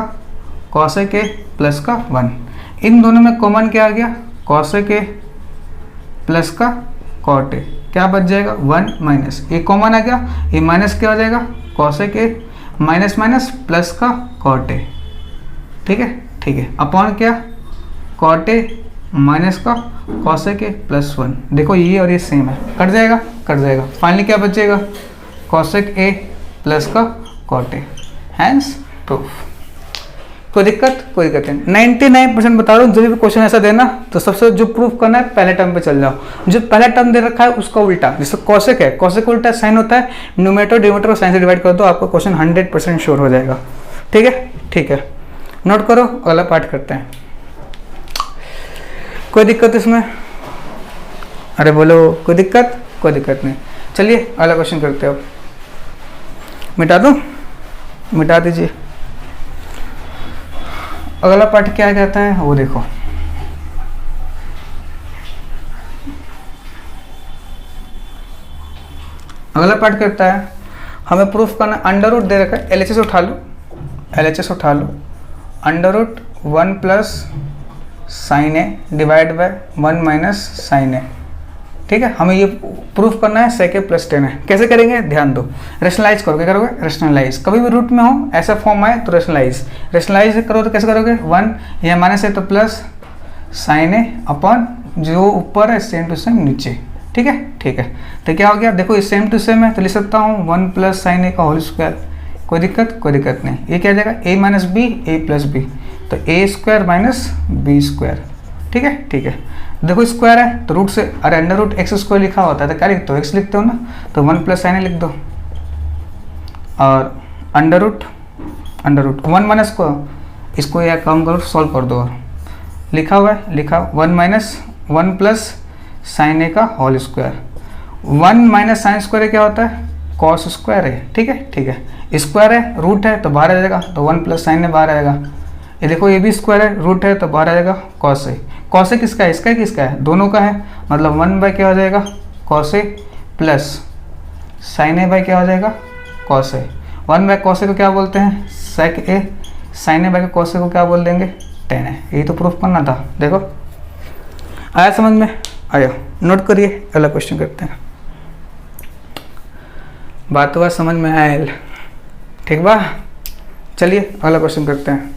कॉसेक ए प्लस का 1। इन दोनों में कॉमन क्या आ गया, कॉसेक ए प्लस का कॉट ए, क्या बच जाएगा 1 माइनस, ये कॉमन आ गया, ये माइनस क्या हो जाएगा cosec A minus minus plus का कॉट ए, ठीक है, ठीक है, अपॉन क्या कॉट ए माइनस का कॉसेक ए प्लस 1। देखो ये और ये सेम है, कट जाएगा, कट जाएगा, फाइनली क्या बचेगा कॉसेक ए प्लस का कॉट ए, हैंस प्रूफ। कोई दिक्कत, कोई दिक्कत नहीं। 99% बता रहा हूँ, जब भी क्वेश्चन ऐसा देना तो सबसे जो प्रूफ करना है पहले टर्म पे चल जाओ, जो पहला टर्म दे रखा है उसका उल्टा, जैसे कॉसेक है, कॉसेक उल्टा साइन होता है, न्यूमरेटर डिनोमिनेटर को साइन से डिवाइड कर दो, आपका क्वेश्चन 100% श्योर हो जाएगा, ठीक है, ठीक है, नोट करो, अगला पार्ट करते हैं। कोई दिक्कत इसमें, अरे बोलो कोई दिक्कत, कोई दिक्कत नहीं। चलिए अगला क्वेश्चन करते हो, मिटा दूँ, मिटा दीजिए। अगला पार्ट क्या कहता है वो देखो, अगला पार्ट करता है हमें प्रूफ करना, अंडर रूट दे रखा है, एलएचएस उठा लो, एलएचएस उठा लो, under root 1 plus sine A divide by 1 minus sine A, ठीक है। हमें ये प्रूफ करना है सेक ए प्लस 10 है, कैसे करेंगे ध्यान दो, रेशनलाइज करोगे, करोगे रेशनलाइज, कभी भी रूट में हो ऐसा फॉर्म आए तो रेशनलाइज, रेशनलाइज करो तो कैसे करोगे 1 या माइनस है तो प्लस साइन ए अपॉन जो ऊपर है सेम टू सेम नीचे, ठीक है, ठीक है। तो क्या हो गया, देखो ये सेम टू सेम है तो लिख सकता हूँ 1 प्लस साइन ए का होल स्क्वायर, कोई दिक्कत, कोई दिक्कत नहीं। ये क्या जाएगा ए माइनस बी, ए प्लस बी, तो A square minus B square, ठीक है, ठीक है। देखो स्क्वायर है तो रूट से, अरे अंडर रूट एक्स स्क्वायर लिखा होता है तो क्या लिखते हो एक्स लिखते हो ना, तो 1 प्लस साइन ए लिख दो, और अंडर रूट 1 माइनस को इसको या कम करो, सॉल्व कर दो, और लिखा हुआ है, लिखा 1 माइनस 1 प्लस साइन ए का whole square, 1 minus sine square क्या होता है कॉस स्क्वायर है, ठीक है, ठीक है। स्क्वायर है रूट है तो बाहर आ जाएगा, तो 1 प्लस साइन ए बाहर आएगा, ये देखो ये भी स्क्वायर है रूट है तो बाहर आ जाएगा कॉस ए, कॉस ए किसका है, इसका है किसका है, दोनों का है, मतलब 1 बाय क्या हो जाएगा cos A plus sine A bye क्या हो जाएगा कॉस ए, 1 बाय कॉस ए को क्या बोलते हैं सेक A, sine A by cos ए को क्या बोल देंगे टेन है। यही तो प्रूफ करना था, देखो आया समझ में, आया, नोट करिए, अगला क्वेश्चन करते हैं। बात हुआ समझ में आयल, ठीक बा, चलिए अगला क्वेश्चन करते हैं।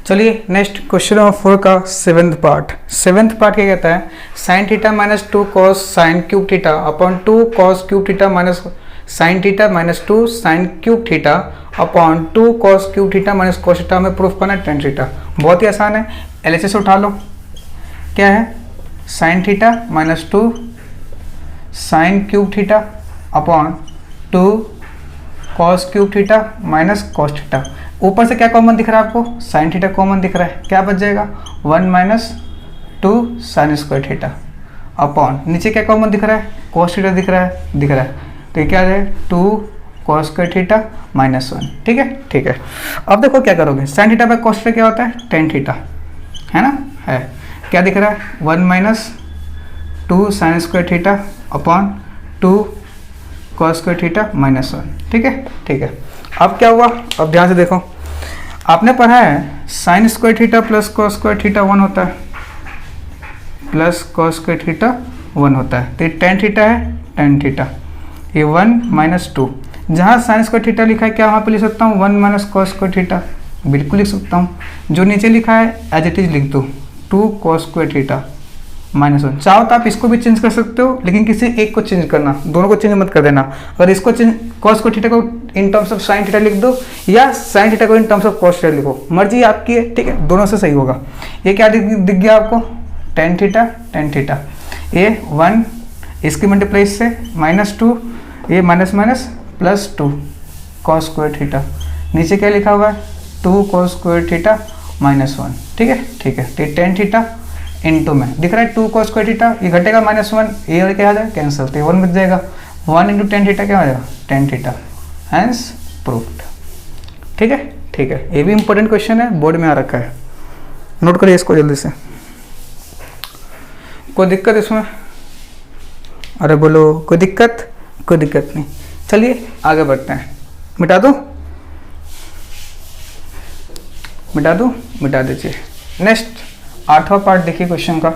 चलिए नेक्स्ट क्वेश्चन नंबर 4 का 7th पार्ट। 7th पार्ट क्या कहता है, sine theta minus 2 cos sine cube theta upon 2 cos cube theta minus sine theta minus 2 sign cube theta upon 2 cos cube theta minus cos theta में proof करना है tan theta. बहुत ही आसान है, LHS उठा लो, क्या है sine theta minus 2 sign cube theta upon 2 cos cube theta minus cos theta. ऊपर से क्या कॉमन दिख रहा है आपको, साइन थीटा कॉमन दिख रहा है, क्या बच जाएगा 1 minus 2 sign square theta upon नीचे क्या कॉमन दिख रहा है कॉस थीटा दिख रहा है, तो ये क्या है 2 कॉस स्क्वायर थीटा माइनस 1, ठीक है, ठीक है। अब देखो क्या करोगे, sign theta by cos theta क्या होता है टेन थीटा, है ना, है, क्या दिख रहा है 1 minus 2 sign square theta upon 2 cos square theta minus 1, ठीक है, ठीक है। अब क्या हुआ, अब ध्यान से देखो, आपने पढ़ा है sign square theta plus cos square theta 1 होता है, प्लस कॉस स्क्वायर थीटा 1 होता है, तो ये टेन थीटा है, टेन थीटा, ये 1 माइनस 2, जहाँ साइन स्क्वायर थीटा लिखा है क्या वहाँ पे लिख सकता हूँ 1 माइनस कॉस स्क्वायर थीटा, बिल्कुल लिख सकता हूँ, जो नीचे लिखा है एज इट इज लिख दो 2 कॉस स्क्वायर थीटा माइनस 1। चाहो तो आप इसको भी चेंज कर सकते हो, लेकिन किसी एक को चेंज करना, दोनों को चेंज मत कर देना। अगर इसको चेंज कॉस को थीटा को in terms of sine theta लिख दो, या साइन थीटा को in terms of cos theta लिखो, मर्जी आपकी है, ठीक है, दोनों से सही होगा। ये क्या दिख गया आपको टेन थीटा, ये 1 इसकी मल्टीप्लाई से माइनस 2, ये minus minus plus 2 cos square theta, नीचे क्या लिखा हुआ है 2 cos स्क्वायर थीटा -1, ठीक है ठीक है। तो टेन थीटा इंटू में दिख रहा है 2 cos स्क्वायर थीटा, ये घटेगा -1, ये और क्या आ जाएगा कैंसिल, तो 1 बच जाएगा। 1 इंटू टेन थीटा क्या हो जाएगा, टेन थीटा, हैंस प्रूफ्ड, ठीक है ठीक है। ये भी इंपॉर्टेंट क्वेश्चन है, बोर्ड में आ रखा है, नोट करिए इसको जल्दी से। कोई दिक्कत इसमें? अरे बोलो, कोई दिक्कत? कोई दिक्कत नहीं। चलिए आगे बढ़ते हैं। मिटा दूँ? मिटा दूँ? मिटा दीजिए। नेक्स्ट 8वां पार्ट देखिए क्वेश्चन का,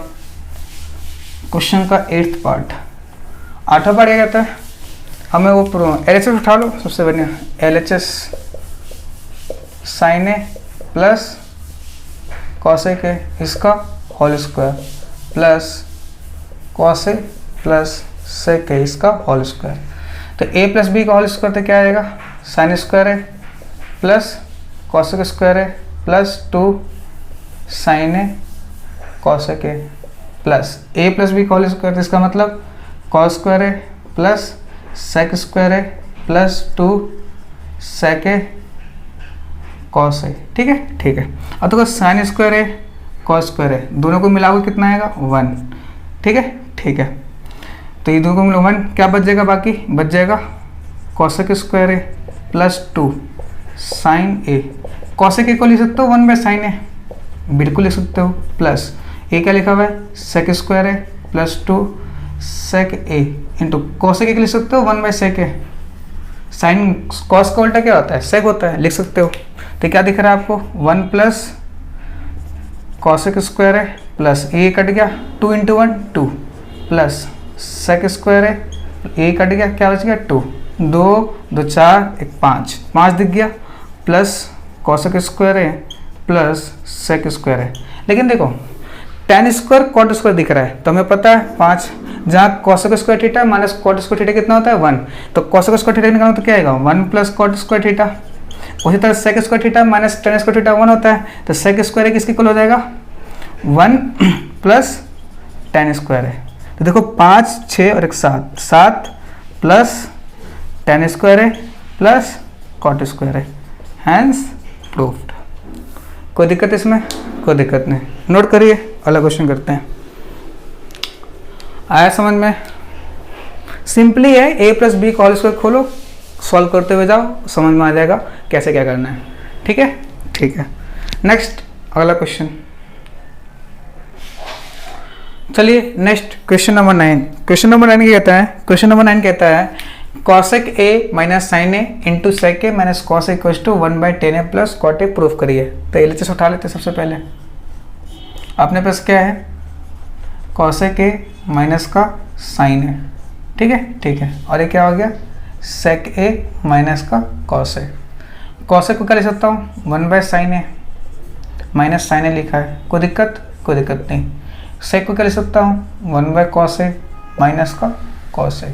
क्वेश्चन का 8th पार्ट। 8वां पार्ट क्या कहता है, हमें वो LHS उठा लो सबसे बढ़िया, LHS sine A plus cosec A इसका whole square plus cos A plus sec A इसका होल स्क्वायर। तो ए प्लस बी का होल स्क्वायर तो क्या आएगा, साइन स्क्वायर है प्लस कॉसेक स्क्वायर है plus 2 sine A cosec A plus A plus B का होल स्क्वायर, इसका मतलब कॉस स्क्वायर है प्लस सेक स्क्वायर है प्लस 2 सेक ए कॉस है, ठीक है ठीक है। अब तो साइन स्क्वायर है कॉस स्क्वायर है, दोनों को मिलाकर कितना आएगा 1, ठीक है ठीक है। तो ये दोनों को मिला 1, क्या बच जाएगा, बाकी बच जाएगा कॉसेक स्क्वायर है plus 2 sine A. Cosec A को लिख सकते हो 1 बाय साइन ए, बिल्कुल लिख सकते हो, प्लस ए क्या लिखा हुआ है सेक स्क्वायर है plus 2 sec A into cosec A लिख सकते हो 1 by sec A. Sine cos का उल्टा क्या होता है, सेक होता है, लिख सकते हो। तो क्या दिख रहा है आपको 1 प्लस कॉसेक स्क्वायर है प्लस ए कट गया 2 इंटू 1 2 प्लस सेक स्क्वायर है, ए कट गया क्या बच गया 2, 2 2 4 1 5 दिख गया प्लस कॉसेक स्क्वायर है प्लस सेक स्क्वायर है। लेकिन देखो टेन स्क्वायर कॉट स्क्वायर दिख रहा है, तो हमें पता है 5, जहाँ cosec square theta minus cot square theta कितना होता है 1, तो कॉसेक स्क्वायर थीटा निकालना तो क्या आएगा 1 प्लस कॉट स्क्वायर थीटा। उसी तरह sec square theta minus tan square theta 1 होता है, तो सेक स्क्वायर किसके इक्वल हो जाएगा 1 प्लस टेन स्क्वायर है। तो देखो 5 6 और 1 7, 7 प्लस टेन स्क्वायर है प्लस कॉट स्क्वायर है, हैंस प्रूफ्ड। कोई दिक्कत इसमें? कोई दिक्कत नहीं। नोट करिए, अगला क्वेश्चन करते हैं। आया समझ में? सिंपली है, ए प्लस बी का होल स्क्वायर खोलो, सॉल्व करते हुए जाओ, समझ में आ जाएगा कैसे क्या करना है, ठीक है ठीक है। नेक्स्ट अगला क्वेश्चन, चलिए next question number 9। Question number 9 क्या कहता है, क्वेश्चन नंबर 9 कहता है cosec A minus sine A into sec A minus cos A equals to 1/10 A plus cot A proof करिए। तो एलएचएस उठा लेते हैं सबसे पहले। अपने पास क्या है, कॉसेक ए माइनस का साइन ए, ठीक है ठीक है, और ये क्या हो गया सेक ए माइनस का कॉस ए। कॉस ए को क्या लिख सकता हूँ 1/sin ए माइनस साइन ए लिखा है, कोई दिक्कत? कोई दिक्कत नहीं। सेक को क्या लिख सकता हूँ 1/cos ए माइनस का कॉस ए।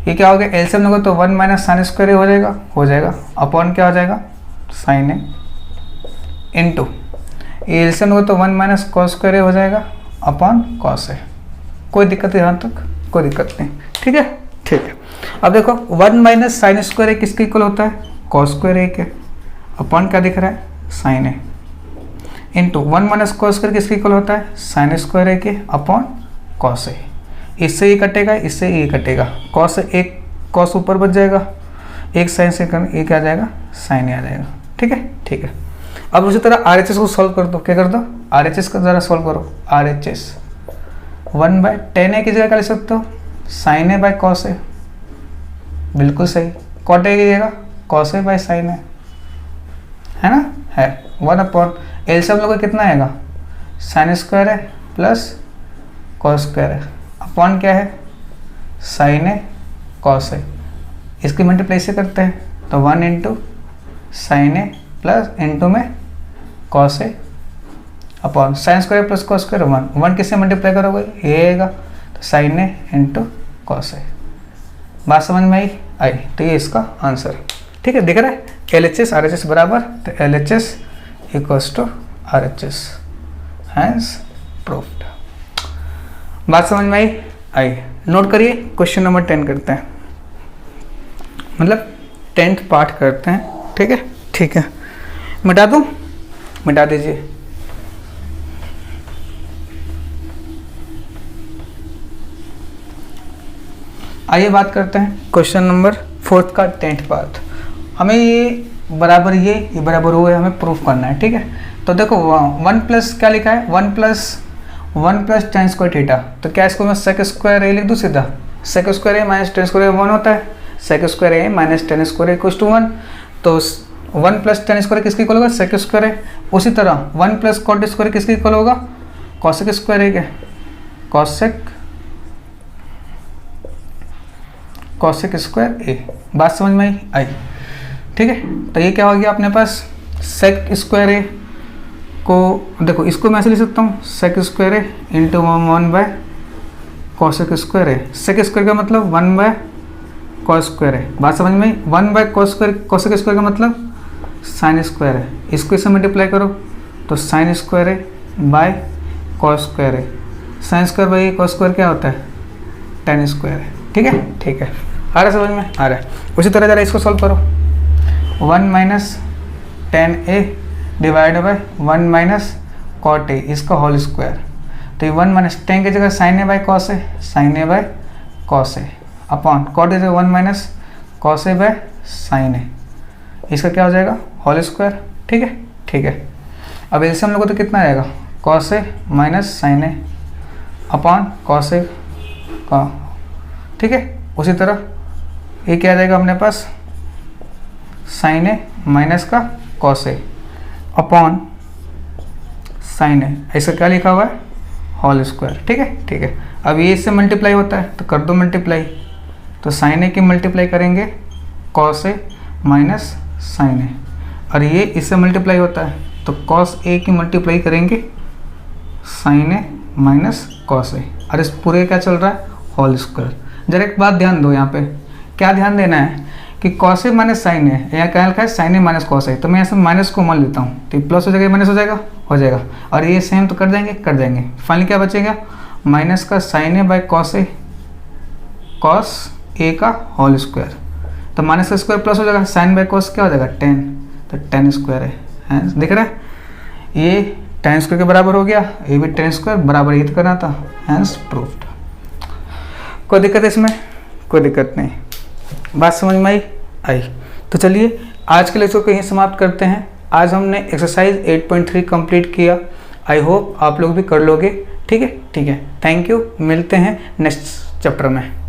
ये क्या हो गया, एलसीएम लोगे तो 1 माइनस साइन स्क्वायर ए हो जाएगा अपॉन क्या हो जाएगा साइन ए इंटू एलसीएम लोगे तो 1 माइनस कॉस स्क्वायर ए हो जाएगा अपॉन कॉस ए। कोई दिक्कत यहाँ तक? कोई दिक्कत नहीं, ठीक है ठीक है। अब देखो 1 माइनस साइन स्क्वायर ए किसके इक्वल होता है कॉस स्क्वायर ए के, अपॉन क्या दिख रहा है sign A into 1 minus cos square किसके इक्वल होता है साइन स्क्वायर ए के अपॉन कॉस ए। इससे ये कटेगा, इससे ये कटेगा, कॉस एक कॉस ऊपर बच जाएगा, एक साइन से ये क्या आ जाएगा साइन ए आ जाएगा, ठीक है ठीक है। अब उसी तरह आरएचएस को सॉल्व कर दो, क्या कर दो आरएचएस का ज़रा सॉल्व करो। आरएचएस 1/10 ए की जगह क्या लिख सकते हो साइन ए बाय कॉस ए, बिल्कुल सही। कॉट ए की जगह कॉस ए बाय साइन ए, है ना, है 1 अपॉन एलसीएम लोग कितना आएगा साइन स्क्वायर है प्लस कॉस स्क्वायर है अपॉन क्या है साइन ए कॉस ए। इसकी मल्टीप्लाई से करते हैं तो 1 into sine A plus into में cos A upon sine square plus cos square 1 किससे मल्टीप्लाई करोगे ये आएगा, तो sine A into cos A. बात समझ में आई? तो ये इसका आंसर, ठीक है। दिख रहा है एलएचएस आरएचएस बराबर, तो LHS equals to RHS, hence proofed. बात समझ में आई? नोट करिए, क्वेश्चन नंबर 10 करते हैं, मतलब 10th पार्ट करते हैं, ठीक है ठीक है। मिटा दूँ, मिटा दीजिए। आइए बात करते हैं क्वेश्चन नंबर 4 का 10th पार्ट। हमें ये बराबर ये बराबर हुए हमें प्रूफ करना है, ठीक है। तो देखो 1 प्लस क्या लिखा है, 1 प्लस tan स्क्वायर थीटा। तो क्या इसको मैं सेक स्क्वायर ए लिख दूँ सीधा, sec square A minus tan square A 1 होता है, sec square A minus tan square A equals to 1। तो 1 प्लस tan स्क्वायर किसकी इक्वल होगा, सेक स्क्वायर ए। उसी तरह 1 प्लस कॉट स्क्वायर किसकी इक्वल होगा, कॉसेक स्क्वायर ए के, कॉसेक स्क्वायर ए। बात समझ में आई, ठीक है। तो ये क्या हो गया अपने पास, सेक स्क्वायर ए को देखो इसको मैं ऐसे लिख सकता हूँ, sec square A into 1 by cosec square A. Sec square का मतलब 1 बाय कॉस स्क्वायर है। बात समझ में आई। 1 by cos square, cosec square का मतलब साइन स्क्वायर है। इसको इससे मल्टीप्लाई करो तो साइन स्क्वायर है बाय कॉस स्क्वायर है। Sine square by cos square क्या होता है, tan स्क्वायर है, ठीक है। ठीक है, आ रहा है समझ में, आ रहा है। उसी तरह जरा इसको सॉल्व करो, 1 minus tan a divide by 1 minus cot A, इसका होल स्क्वायर। तो ये 1 माइनस tan की जगह sine A by cos A, sine A by cos A upon cot A 1 minus cos A by sine A, इसका क्या हो जाएगा, whole square, ठीक है। ठीक है, अब इससे हम लोग को तो कितना आएगा, cos A minus sine A upon cos A का, ठीक है। उसी तरह ये क्या आ जाएगा अपने पास, साइन ए माइनस का कॉस ए अपॉन साइन ए, ऐसा क्या लिखा हुआ है, होल स्क्वायर, ठीक है। ठीक है, अब ये इससे मल्टीप्लाई होता है तो कर दो मल्टीप्लाई। तो साइन ए की मल्टीप्लाई करेंगे कॉस ए माइनस साइन ए, और ये इससे मल्टीप्लाई होता है तो कॉस ए की मल्टीप्लाई करेंगे साइन ए माइनस कॉस ए, और इस पूरे क्या चल रहा है, होल स्क्वायर। जरा एक बात ध्यान दो, यहाँ पे क्या ध्यान देना है कि कॉस ए माइनस साइन ए, यहाँ क्या लिखा है साइन ए माइनस कॉस ए, तो मैं यहाँ से माइनस को मान लेता हूँ तो प्लस हो जाएगा, माइनस हो जाएगा, हो जाएगा। और ये सेम तो कर देंगे, कर देंगे। फाइनली क्या बचेगा, माइनस का sine A by cos A, cos A का होल स्क्वायर। तो माइनस का स्क्वायर प्लस हो जाएगा, साइन बाय कॉस क्या हो जाएगा, tan, तो tan स्क्वायर है, दिख रहा है। ये tan स्क्वायर के बराबर हो गया, ये भी tan स्क्वायर बराबर ही तो करना था, हैंस प्रूफ्ड। कोई दिक्कत है इसमें, कोई दिक्कत नहीं, बात समझ में आई। तो चलिए आज के लेक्चर को यहीं समाप्त करते हैं। आज हमने एक्सरसाइज 8.3 कंप्लीट किया। आई होप आप लोग भी कर लोगे, ठीक है। ठीक है, थैंक यू, मिलते हैं नेक्स्ट चैप्टर में।